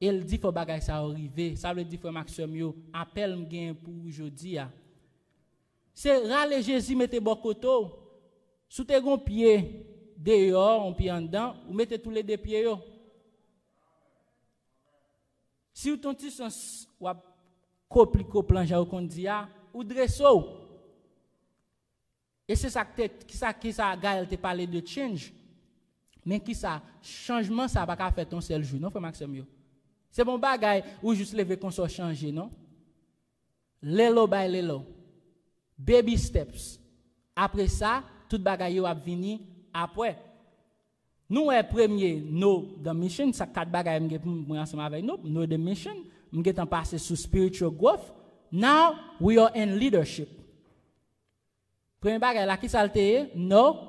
Et il dit qu'il faut que ça arrive. Ça veut dire, frère Maxime, appelle-moi pour aujourd'hui. C'est râler Jésus, mettez bon côté. Sous tes pieds dehors, on pied en dedans, ou mettez tous les deux pieds. Si vous avez sens ou copli planja ou kondia ou dresso. Et c'est ça qui ça Gaël te parlé de change. Mais qui ça changement ça pas faire ton seul jour non frère Maxime. C'est bon bagay ou juste lever qu'on soit changer non. Lelo by lelo. Baby steps. Après ça, tout bagay yo a venir après. Nous est premier know the mission, ça quatre bagages m'gè ensemble avec nous, know the mission, m'gè en passer sur spiritual growth. Now we are in leadership. Premier bagage là qui ça le know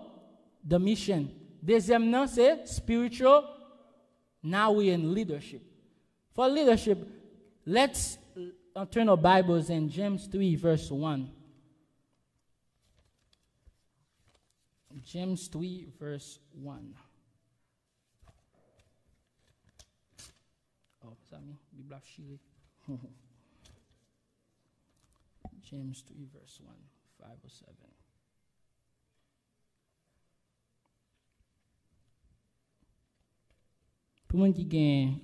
the mission. Deuxième non c'est spiritual. Now we in leadership. For leadership, let's turn our Bibles in James 3 verse 1. James 3 verse 1. James 3 verse 1, 5 or 7. Pour moi qui gagne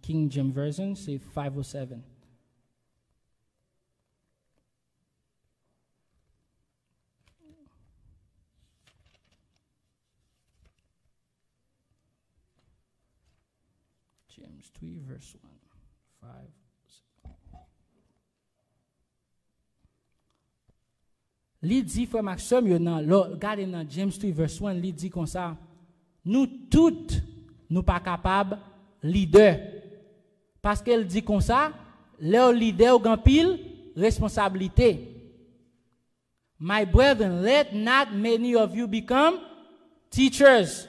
King James Version, c'est 5 or 7. James 3 verse 1, 5. Il dit, frère Maxime, regardez dans James 3 verse 1, il dit comme ça, nous toutes, nous pas capables leader. Parce qu'elle dit comme ça, leur leader ont pile responsabilité. My brethren, let not many of you become teachers.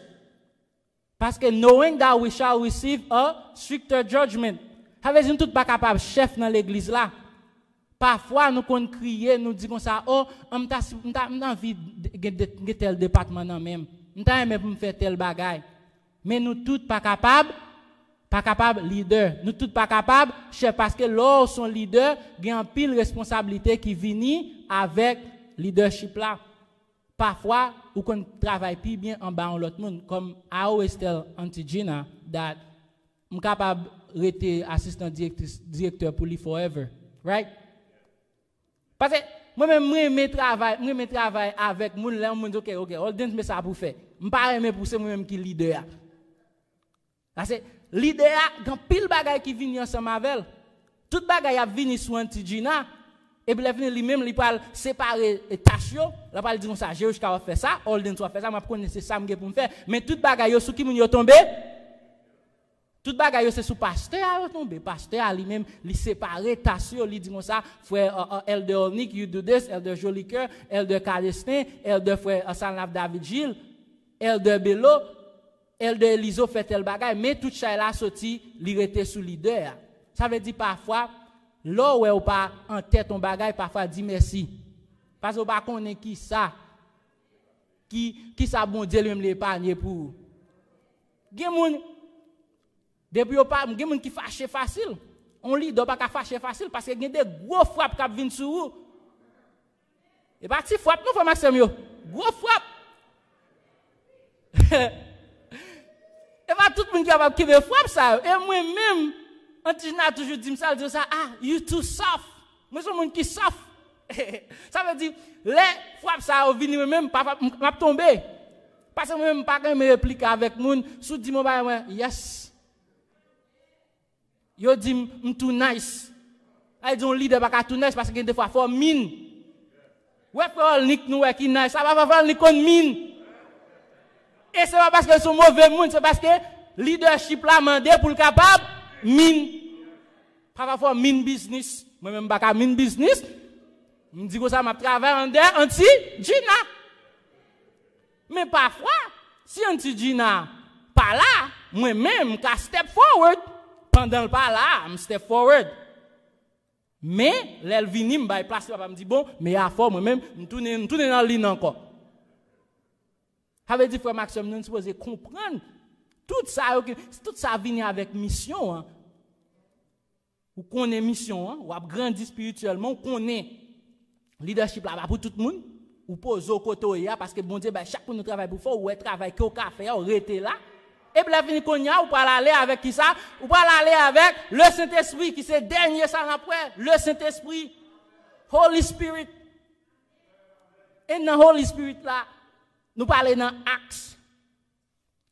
Parce que knowing that we shall receive a stricter judgment. Ça veut dire nous tout pas capable chef dans l'église là. Parfois nous qu'on crier, nous dit comme ça, oh, m'ta envie de tel département nan même. M'ta aimé pour me faire tel bagay. Mais nous tout pas capable leader. Nous tout pas capable chef parce que lors son leader, il y a une pile responsabilité qui vient avec leadership là. Parfois, ou qu'on travaille plus bien en bas en l'autre monde, comme I always tell Auntie Gina that I'm capable d'être assistant directeur pour lui forever, right? Parce que moi-même, je travaille avec moun là, on dit ok, on donne mais ça pour faire. Je pas aimer pour c'est moi-même qui leader. Parce que leader, quand pile bagay qui vient ensemble avec, tout bagay a venu sur Auntie Gina. Et puis, lui-même, il parle séparer les tâches. Il parle dire ça, j'ai jusqu'à faire ça, Holden soit faire ça, je connais ça pour me faire. Mais tout bagaille sur qui moun tombé, tout bagaille c'est sous pasteur a tombé. Pasteur lui-même, il séparer tâches, il dit ça, frère Elder Olnik, you do this, Elder Jolicoeur, Elder Calestin, Elder frère Sanlav David Gilles, Elder Bello, Elder Eliso fait tel bagaille, mais tout ça là sorti, il était sous leader. Ça veut dire parfois là où ou pas en tête ton bagage parfois dit merci parce que pas connaît qui ça ça bon Dieu lui-même l'épargne pour gen moun depuis pas gen moun qui fâché facile on lit doit pas fâcher facile parce que gen des gros frappes qui viennent sur vous et pas petit frappe nous frère Maxime yo gros frappe et pas tout le monde capable qui veut frappe ça et moi même Antigena toujours dit ça, you too soft. Moi, je suis un monde qui soft. Ça veut dire, les frappes ça, vini même, m'a tombé. Parce que même pas me répliquer avec moun, sous dit moi, yes. Yo dit, too nice. Ils ont leader pas too nice parce que des fois, faut mine. Ouais, faut nick nous qui nice. Ça va pas nick on mine. Et c'est pas parce que sont mauvais monde, c'est parce que leadership là mandé pour le capable mine. Parfois mine business. Moi-même pas mine business. Me dit que ça m'a travaillé en anti Gina. Mais parfois si anti Gina pas là, moi-même ka step forward pendant le pas là, me step forward. Mais l'elle vini me bail place papa me dit bon, mais à fort moi-même me tourner dans ligne encore. Ça veut dire frère Maxime nous supposé comprendre tout ça vient avec mission hein. Ou connaît mission hein, ou a grandi spirituellement, ou connaît leadership là pour tout le monde, ou pose au côté parce que bon Dieu chaque nous travaille pour faire ou travail que au café ou rester là. Et puis la fini konya ou pas aller avec qui ça? Ou pas aller avec le Saint-Esprit qui c'est dernier ça après, le Saint-Esprit, Holy Spirit. Et dans Holy Spirit là, nous parlons dans Acts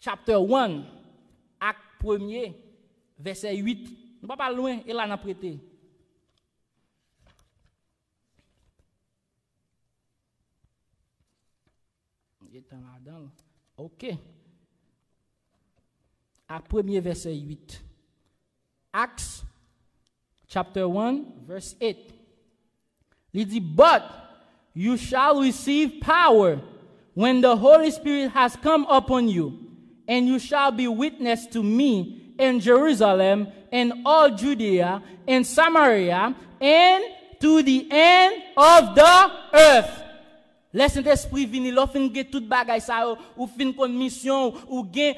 chapter 1, acte 1er, verset 8. Nous ne pas loin, et là, on a prêté. Ok. Acte 1er, verset 8. Acts chapter 1, verse 8. Il dit, but you shall receive power when the Holy Spirit has come upon you, and you shall be witness to me in Jerusalem, in all Judea, in Samaria, and to the end of the earth. Le Saint-Esprit vini, l'on fin gen tout bagay sa ou fin kon mission, ou gen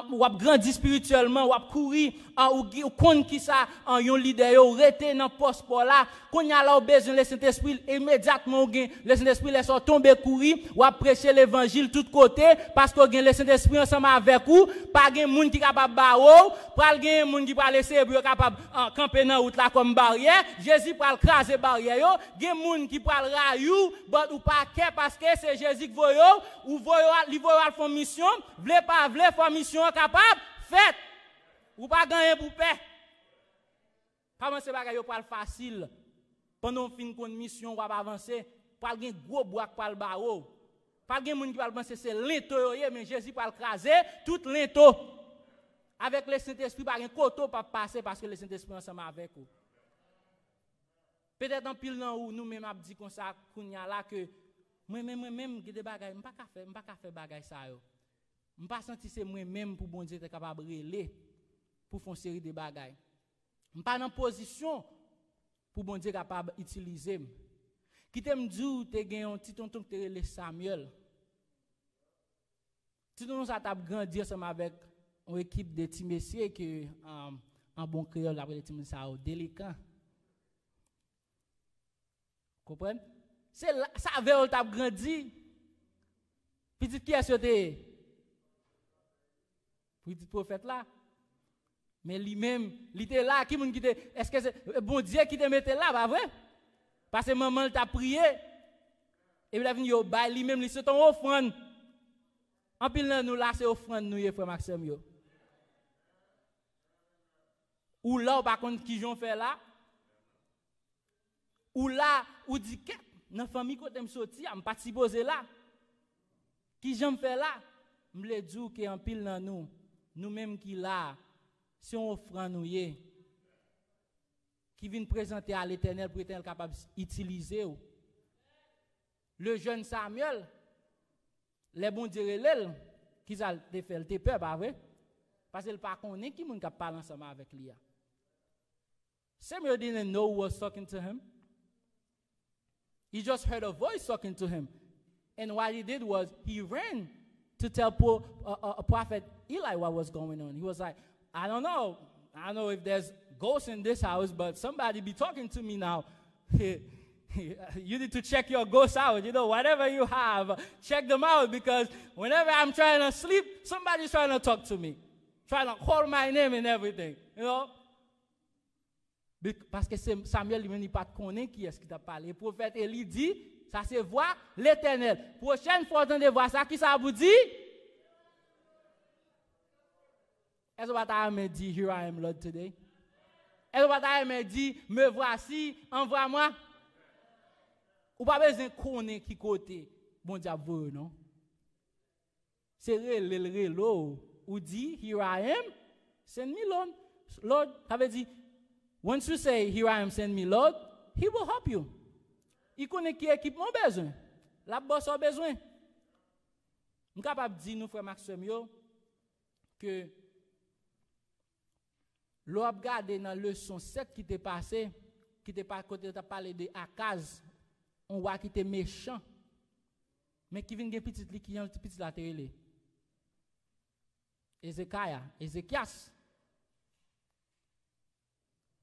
ou ap grandi spirituellement, ou ap kouri, ou kon ki sa yon leader yo rete nan poste pour là, kon y a là besoin le Saint-Esprit immédiatement gen le Saint-Esprit laisse tomber kouri, ou ap prêcher l'évangile tout côté parce que gen le Saint-Esprit ensemble avec ou, pas gen moun ki capable ba ou, pral gen moun ki pral laisser pour capable camper nan route là comme barrière, Jésus pral craser barrière yo, gen moun ki pral rayou, but ou parce que c'est Jésus qui voyait ou voyait faire mission, vle pas vle faire mission capable fait ou pas gagner pour paix. Comment c'est bagay yo pral facile pendant fin kon mission ou pas avancer, pral gen gros bois pral ba ou. Pas gen moun qui pral penser c'est lento yo mais Jésus pral craser tout lento. Avec le Saint-Esprit pas gen koto pas passer parce que le Saint-Esprit ensemble avec vous. Peut-être en pile nan ou nous même a dit comme ça kounya là que moi-même qui des bagages, m'pas ka faire bagay ça yo. M'pas senti c'est moi-même pour bon Dieu être capable reler pour faire une série de bagages. Je pas dans position pour bon Dieu capable d'utiliser. Qui t'aime dire tu as un petit tonton qui te Samuel. Petit tonton ça t'a grandi ensemble avec une équipe de petits messieurs que en bon créole après les petits messieurs ça délicat. Comprenez? C'est ça avait t'a grandi. Petit qui est sauté. Petit prophète là. Mais lui-même, il était là, qui était, est-ce que c'est bon Dieu qui te mettait là, pas vrai? Parce que maman t'a prié. Et puis il a venu au bail, lui-même, c'est ton offrande. En pile nous là, c'est offrande nous, frère Maxime yo. Ou là, par contre, qui j'en fait là? Ou là, ou dit que, dans la famille, quand je me sorti, je ne pas supposé là. Qui j'en fais là? Je me dis que en pile dans nous, nous-mêmes qui là, si on offre nous qui vient présenter à l'Éternel pour être capable d'utiliser le jeune Samuel, les bons dire qui a fait le peur, pas vrai? Parce qu'il pas connaît qui moun k'ap parler ensemble avec lui. Samuel didn't know who was talking to him. He just heard a voice talking to him. And what he did was he ran to tell prophet Eli what was going on. He was like, I don't know if there's ghosts in this house, but somebody be talking to me now. You need to check your ghosts out. You know, whatever you have, check them out, because whenever I'm trying to sleep, somebody's trying to talk to me, trying to call my name and everything, you know. Parce que Samuel lui-même n'est pas connaît qui est-ce qui t'a parlé. Le prophète Élie dit, ça c'est voir l'Éternel. Prochaine fois entendez voir ça, qui ça vous dit? Est-ce que tu me dit, here I am, Lord, today? Est-ce que tu me dit, me voici, envoie-moi? Ou pas besoin de connaître qui côté, bon diable, non? C'est le ou dit, here I am, send me, Lord. Lord, ça veut dire, once you say, here I am, send me, Lord, he will help you. Il connaît qui équipement besoin. La bosse a besoin. Je suis capable de dire, nous, frère Maxime, que l'on a regardé dans la leçon 7 qui t'est passé, qui t'est pas côté de parler de Akaz, on voit qu'il était méchant, mais qui vient de petit qui est petit la télé. Ézéchias.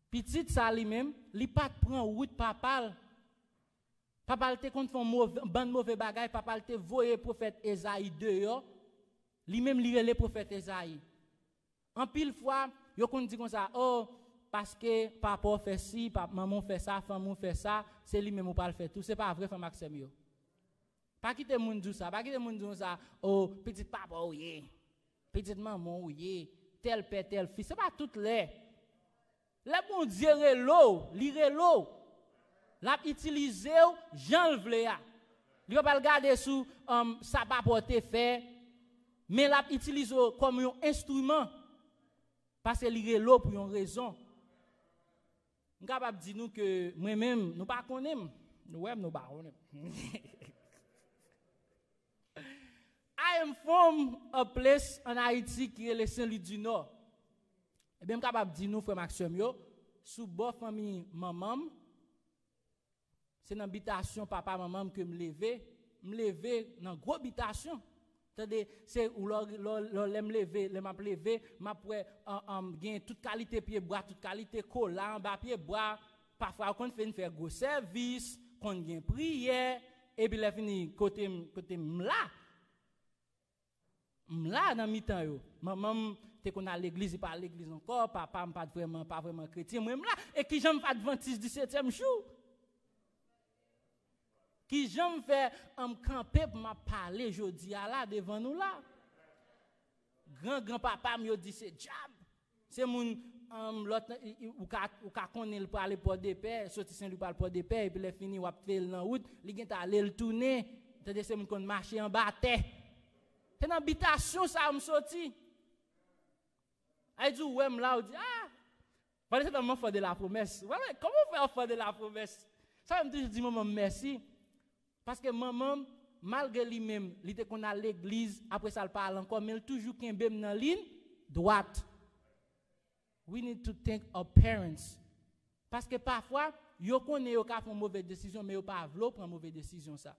Petit ça lui-même, il pas prend route papa. Papa te compte font mauvais bagay, papa te voyer prophète Esaïe dehors. Lui-même lire le prophète Esaïe. En pile fois, yo kon dit comme ça, oh parce que papa fait ci, papa maman fait ça, femme fait ça, c'est lui-même ou pas le faire tout, c'est pas vrai frère Maxime yo. Pas quitter moun dit ça, pas quitter moun dit ça, oh petit papa ouye, petite maman ouye, tel père tel fils, c'est pas tout les. Le bon Dieu l'eau, lire l'eau. L'a utilisé Jean le vle a. Il va pas regarder sous ça pas porter fait, mais l'a utilisé comme un instrument parce que lire l'eau pour une raison. On capable dire nous que moi-même nous pas connaissons, nous pas connaissons. I am from a place en Haïti qui est le Saint-Louis du Nord. Et bien, je suis capable de dire, nous, frère Maxime, sous bonne famille, maman, c'est dans l'habitation, papa, maman, que me lever dans une grosse habitation. C'est-à-dire, c'est où me lever, je gagne toute qualité pied bois, toute qualité collant, bas pied bois. Parfois, on fait un gros service, on gagne prière, et puis, là, fini, côté là, dans mi-temps, maman, t'es qu'on a l'église, pas l'église encore, papa pas vraiment chrétien, moi là, et qui j'aime pas adventiste 17e jour. Qui j'aime faire camper pour m'a parler jodi à là devant nous là. Grand papa me dit c'est diable. C'est mon l'autre ou ka connaît pour aller pour des pères, sorti Saint-Louis pour pour des pères et puis les fini ou fait dans route, li gen ta aller le tourner, c'est-à-dire c'est mon kon marcher en bas terre. C'est une habitation ça me sorti. Elle dit, ouais, là, on dit, ah, voilà, c'est tellement fort de la promesse. Ouais, comment faire fort de la promesse? Ça me dit, maman, merci. Parce que maman, malgré lui-même, il était qu'on a l'église, après ça, elle parle encore, mais elle toujours qu'un bébé dans la ligne droite. We need to think of parents. Parce que parfois, yo connaît yo ka font mauvaise décision mais yo pas vlo prendre mauvaise décision ça.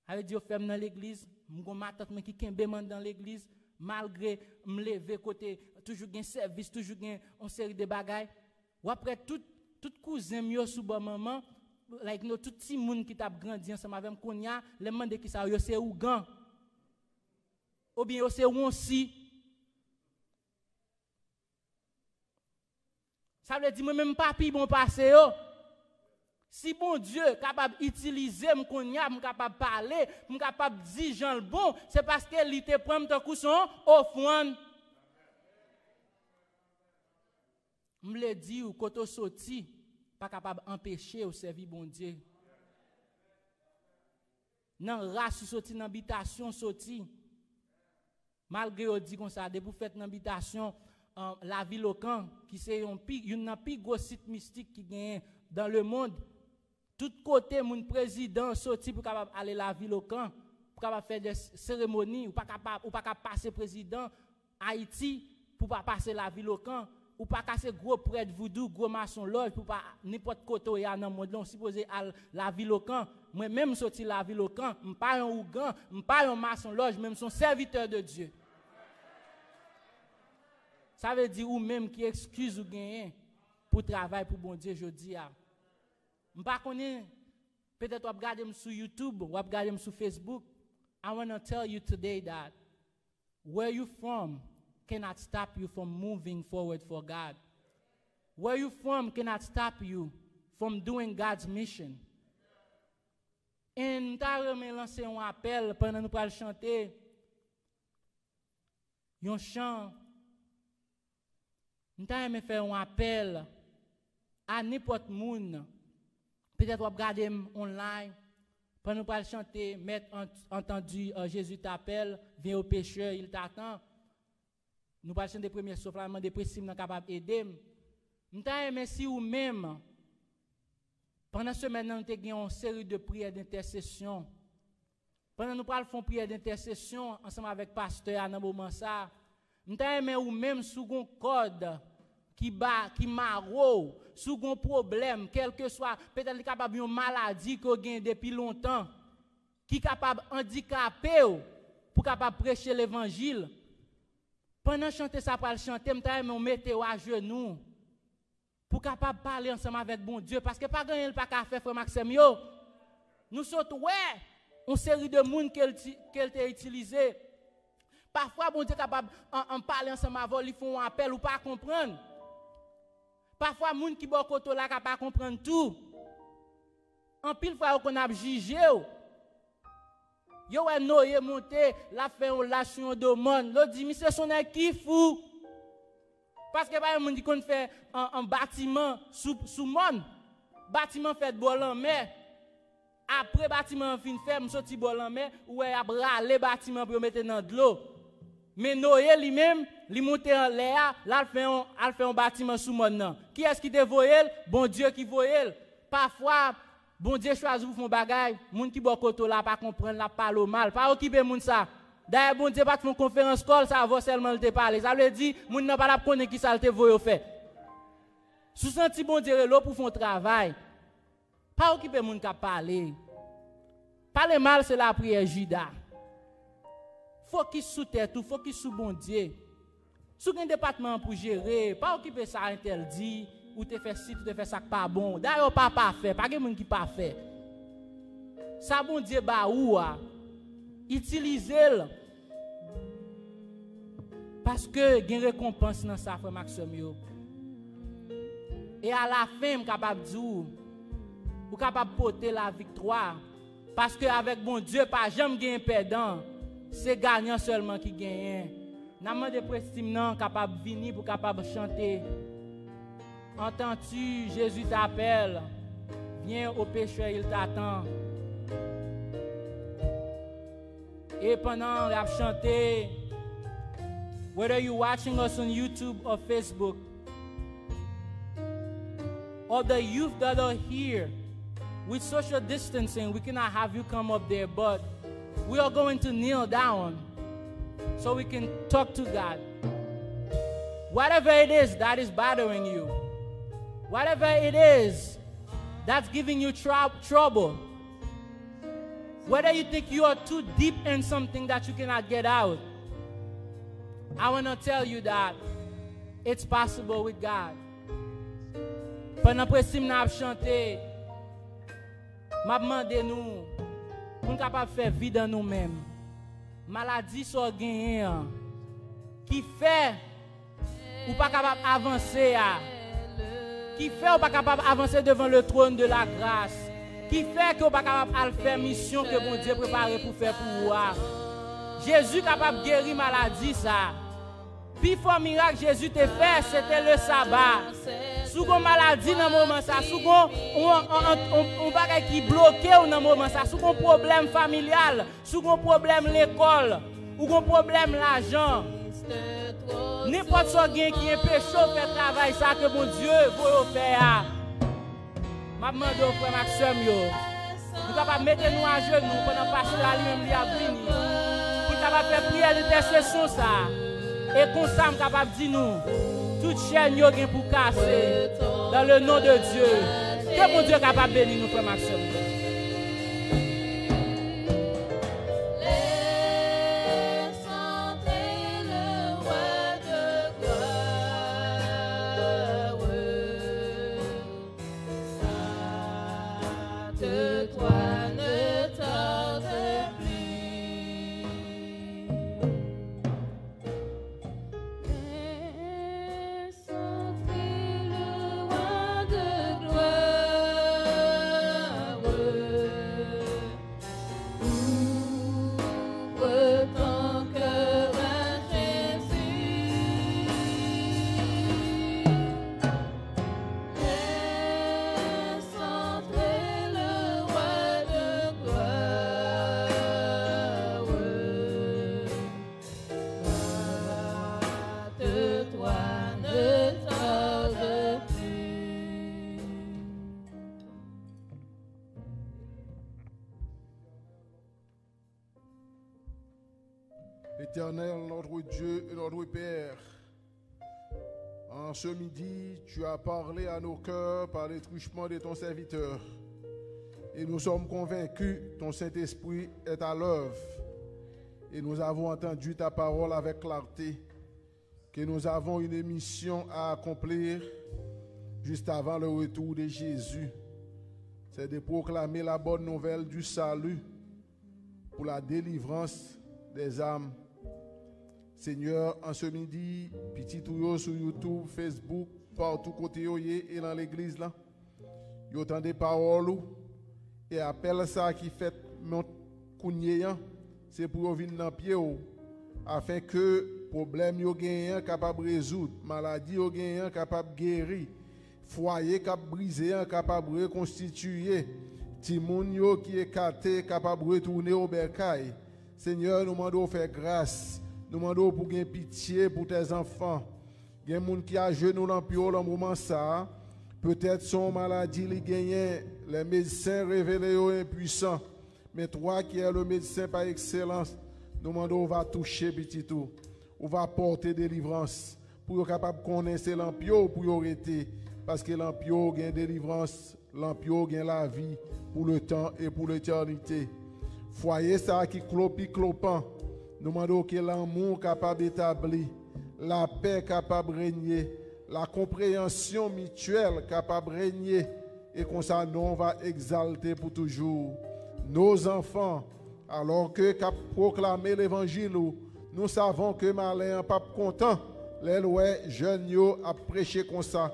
Avec Dieu fait dans l'église, m'gon ma tante qui kembe man dans l'église malgré me lever côté toujours gain service, toujours gain une série de bagages. Ou après tout cousin yo sous bon maman, like no tout petit monde qui t'a grandi ensemble avec konya, les mandé qui ça yo c'est ougan. Ou bien yo c'est onsi. Ça veut dire moi-même pas pi bon passé yo. Si bon Dieu capable utiliser me konya, me capable parler, me capable dire Jean le bon, c'est parce que il te prend ton coup son offrande. Me le dit ou quand on sorti, pas capable empêcher au servir bon Dieu. Nan race sorti dans habitation sorti. Malgré on dit comme ça, de pour faire une habitation la ville au camp qui c'est une plus gros site mystique qui gagne dans le monde. Tout côté mon président sorti pour capable aller la ville au camp, pour capable faire des cérémonies ou pas capable passer président Haïti pour pas passer la ville au camp ou pas casser gros prêtre voodoo, gros maçon loge pour pas n'importe côté dans le monde, on supposé à la ville au camp. Moi même sorti la ville au camp, m pas un ougan, m pas un maçon loge, même son serviteur de Dieu. Ça veut dire ou même qui excuse ou gagner pour travailler pour bon Dieu jodi a. M pas connait peut-être ou regarder sur YouTube ou regarder sur Facebook. I want to tell you today that where you from cannot stop you from moving forward for God. Where you from cannot stop you from doing God's mission. Et nous avons lancé un appel pendant nous pour chanter un chant. Nous avons fait un appel à n'importe monde. Peut-être vous regardez online. Pendant nous pour chanter, mettre entendu Jésus t'appelle, viens au pécheur, il t'attend. Nous pas chanter premier soufflement de précis nous capable aider. Nous avons si ou même pendant ce maintenant nous avons une série de prières d'intercession. Pendant nous parlons de prières d'intercession ensemble avec pasteur à moment ça. Nous avons ou même sous un code qui maro, sous un problème, quel que soit, peut-être capable une maladie qu'on gagne depuis longtemps, qui capable handicaper pour capable prêcher l'évangile. Pendant chanter ça pour chanter, nous mettons à genoux pour capable parler ensemble avec bon Dieu parce que pas gagner pas qu'à faire frère Maxime yo. Nous sommes une série de monde qu'elle t'a utilisé. Parfois bon Dieu capable en parler ensemble avec ils font un appel ou pas comprendre. Parfois monde qui bon côté là capable comprendre tout. En pile fois qu'on a jugé yo est Noé monté, la fait une relation de monde. L'autre dit, mais c'est son qui fou. Parce que par exemple, on dit qu'on fait un bâtiment sous monde. Bâtiment fait de bol en mer. Après bâtiment fin fait, on sorti bol en mer, ou est râler bâtiment pour mettre dans de l'eau. Mais Noé lui-même, il monté en l'air, là il fait un bâtiment sous monde. Qui est-ce qui te voyait? Bon Dieu qui voyait. Parfois bon Dieu choisit pour faire bagay, moun qui bon côté là pas comprendre la parle mal, pas occuper moun ça. D'ailleurs bon Dieu pas faire conférence call ça va seulement te parler. Ça veut dire moun n'a pas la connaître qui ça te voye fait. Sous senti bon Dieu là pour faire travail. Pas occuper moun qui parler. Parler mal c'est la prière Judas. Focus sous tête, focus sous bon Dieu. Sous un département pour gérer, pas occuper ça interdit. Ou te fait ci, ou te fait ça pas bon. D'ailleurs, pas parfait, pas de monde qui pas fait. Ça bon Dieu ba ou utilisez-le. Parce que il y a une récompense dans ça frère Maxime yo. Et à la fin, capable dire ou capable porter la victoire parce que avec bon Dieu pas jamais gagne perdant, c'est gagnant seulement qui gagne. N'a demandé prestimement capable venir pour capable chanter. Entends-tu, Jésus t'appelle, viens au pécheur, il t'attend. Et pendant la chanter, whether you're watching us on YouTube or Facebook, or the youth that are here, with social distancing, we cannot have you come up there, but we are going to kneel down so we can talk to God. Whatever it is that is bothering you, whatever it is that's giving you trouble, whether you think you are too deep in something that you cannot get out, I want to tell you that it's possible with God. Pendant que nous avons chanté, m'a demandé nous pour nous capable faire vie dans nous-mêmes. Maladie soit gagnée qui fait ou pas capable avancer, qui fait ou pas capable avancer devant le trône de la grâce, qui fait que ou pas capable de faire mission que bon Dieu préparé pour faire pour vous. Jésus capable de guérir maladie ça. Puis fort miracle Jésus t'a fait, c'était le sabbat. Sous une maladie dans le moment ça, sous un bagage qui bloqué dans le moment ça, sous un problème familial, sous un problème l'école, ou un problème l'argent. N'importe ce qui est péché fait travail ça que mon Dieu veut faire. Je demande au frère Maxime nous capable mettre nous à genoux pendant passer la lui-même lui a venu. Pour capable faire prière d'intercession ça. Et comme ça, nous capable de dire nous, toute chaîne yo gen pour casser dans le nom de Dieu. Que mon Dieu est capable de bénir nous, frère Maxime. Éternel, notre Dieu et notre Père, en ce midi, tu as parlé à nos cœurs par les truchements de ton serviteur. Et nous sommes convaincus que ton Saint-Esprit est à l'œuvre. Et nous avons entendu ta parole avec clarté, que nous avons une mission à accomplir juste avant le retour de Jésus. C'est de proclamer la bonne nouvelle du salut pour la délivrance des âmes. Seigneur, en ce midi, petit tout sur YouTube, Facebook, partout côté et dans l'église là, yo entend des paroles et appelle ça qui fait mon kounyeyan, c'est pour venir dans pied afin que problème yo gagné capable résoudre, maladie yo gagné capable guérir, foyer cap brisé capable reconstituer, ti moun yo qui est écarté capable retourner au bercail. Seigneur, nous demandons faire grâce. Nous demandons pour gagner pitié pour tes enfants. Il y a des gens qui a genoux dans le dans moment ça. Peut-être son maladie li gagne, les médecins révélés impuissants. Mais toi qui es le médecin par excellence, nous demandons va toucher petit tout. On va porter délivrance pour être capable de connaître l'empio pour y arrêter. Parce que l'empio gagne délivrance, l'empio gagne la vie pour le temps et pour l'éternité. Foyer ça qui clopi clopant. Nous demandons que l'amour capable d'établir, la paix capable de régner, la compréhension mutuelle capable de régner, et comme ça, nous on va exalter pour toujours nos enfants, alors que cap proclamer l'évangile, nous savons que malin pas content, les jeunes yo a prêché comme ça,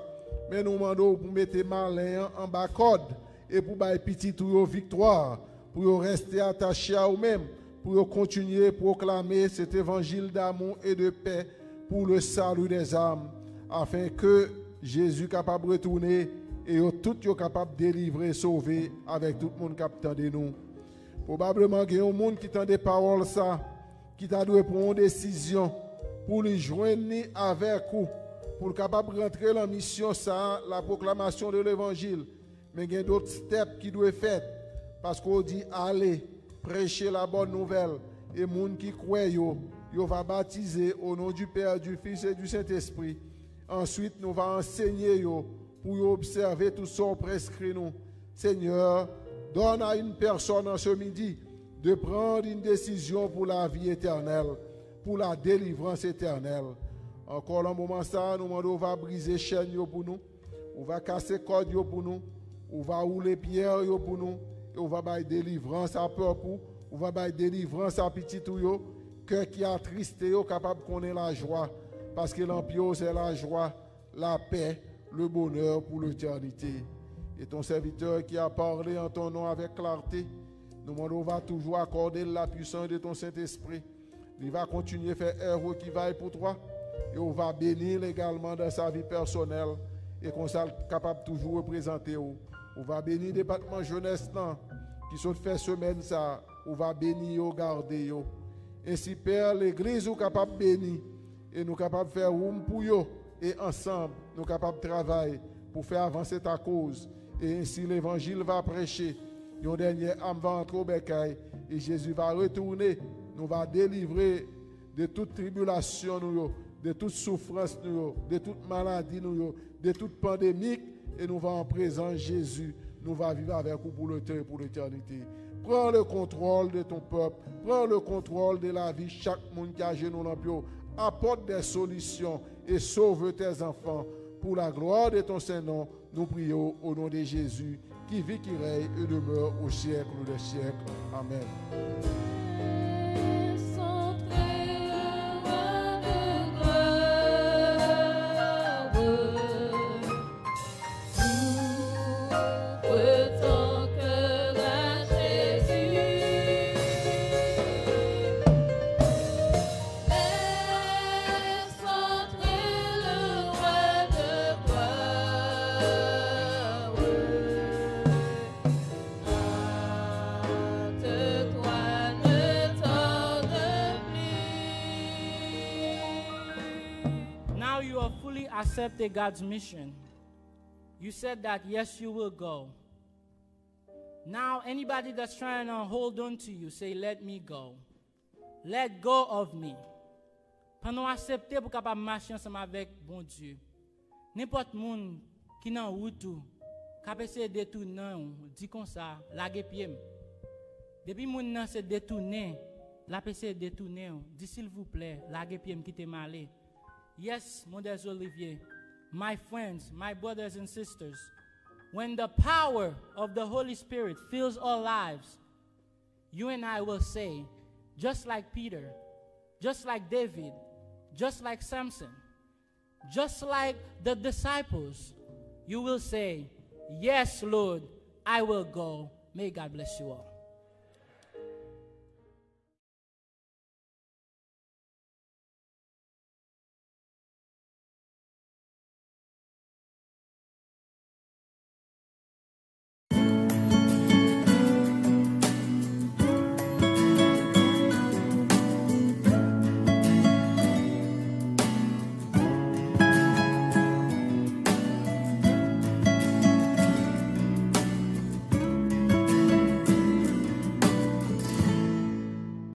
mais nous demandons pour mettre malin en bas code et pour bailler petit tout victoire, pour rester attachés à eux-mêmes, pour continuer à proclamer cet évangile d'amour et de paix pour le salut des âmes, afin que Jésus capable de retourner et tout est capable de délivrer, sauver avec tout le monde qui attend de nous. Probablement il y a un monde qui tend des paroles ça, qui t'a dû prendre une décision pour les joindre avec vous, pour capable de rentrer dans la mission ça, la proclamation de l'évangile. Mais il y a d'autres steps qui doivent être faits, parce qu'on dit allez prêcher la bonne nouvelle, et les gens qui croient, yo Yo va baptiser au nom du Père, du Fils et du Saint-Esprit. Ensuite, nous va enseigner yo pour yo observer tout ce qu'on prescrit nous. Seigneur, donne à une personne en ce midi de prendre une décision pour la vie éternelle, pour la délivrance éternelle. Encore un moment ça, nous demandons, on va briser chaîne pour nous, on va casser corde pour nous, on va rouler pierre pour nous, et on va faire délivrance à peur pour, on va faire délivrance à petit tout yo, cœur qui a tristé yo, capable de connaître la joie, parce que l'empire c'est la joie, la paix, le bonheur pour l'éternité. Et ton serviteur qui a parlé en ton nom avec clarté, nous demandons, on va toujours accorder la puissance de ton Saint-Esprit. Il va continuer à faire œuvre qui vaille pour toi. Et on va bénir également dans sa vie personnelle. Et qu'on soit capable de toujours représenter. On va bénir le département jeunesse qui sont fait semaine ça. On va bénir, garder. Ainsi, Père, l'église est capable de bénir. Et nous capables de faire room pour eux. Et ensemble, nous capables de travailler pour faire avancer ta cause. Et ainsi, l'évangile va prêcher. Et un dernier âme va entrer au bécail. Et Jésus va retourner. Nous va délivrer de toute tribulation, de toute souffrance, de toute maladie, de toute pandémie. Et nous va en présence Jésus. Nous va vivre avec vous pour le temps et pour l'éternité. Prends le contrôle de ton peuple. Prends le contrôle de la vie. Chaque monde qui a genoux dans le apporte des solutions et sauve tes enfants. Pour la gloire de ton Saint-Nom, nous prions au nom de Jésus, qui vit, qui règne et demeure au siècle des siècles. Amen. Accepted God's mission. You said that yes, you will go. Now, anybody that's trying to hold on to you, say, let me go. Let go of me. Pendant accepter pour capable marcher ensemble avec bon Dieu. N'importe monde qui nan route cap essayer détourner, dit comme ça, lage pied. Depuis moun nan se détourner, la essayer détourner, dit s'il vous plaît, lage pied quitter m'aller. Yes, Modèle Olivier, my friends, my brothers and sisters, when the power of the Holy Spirit fills our lives, you and I will say, just like Peter, just like David, just like Samson, just like the disciples, you will say, yes, Lord, I will go. May God bless you all.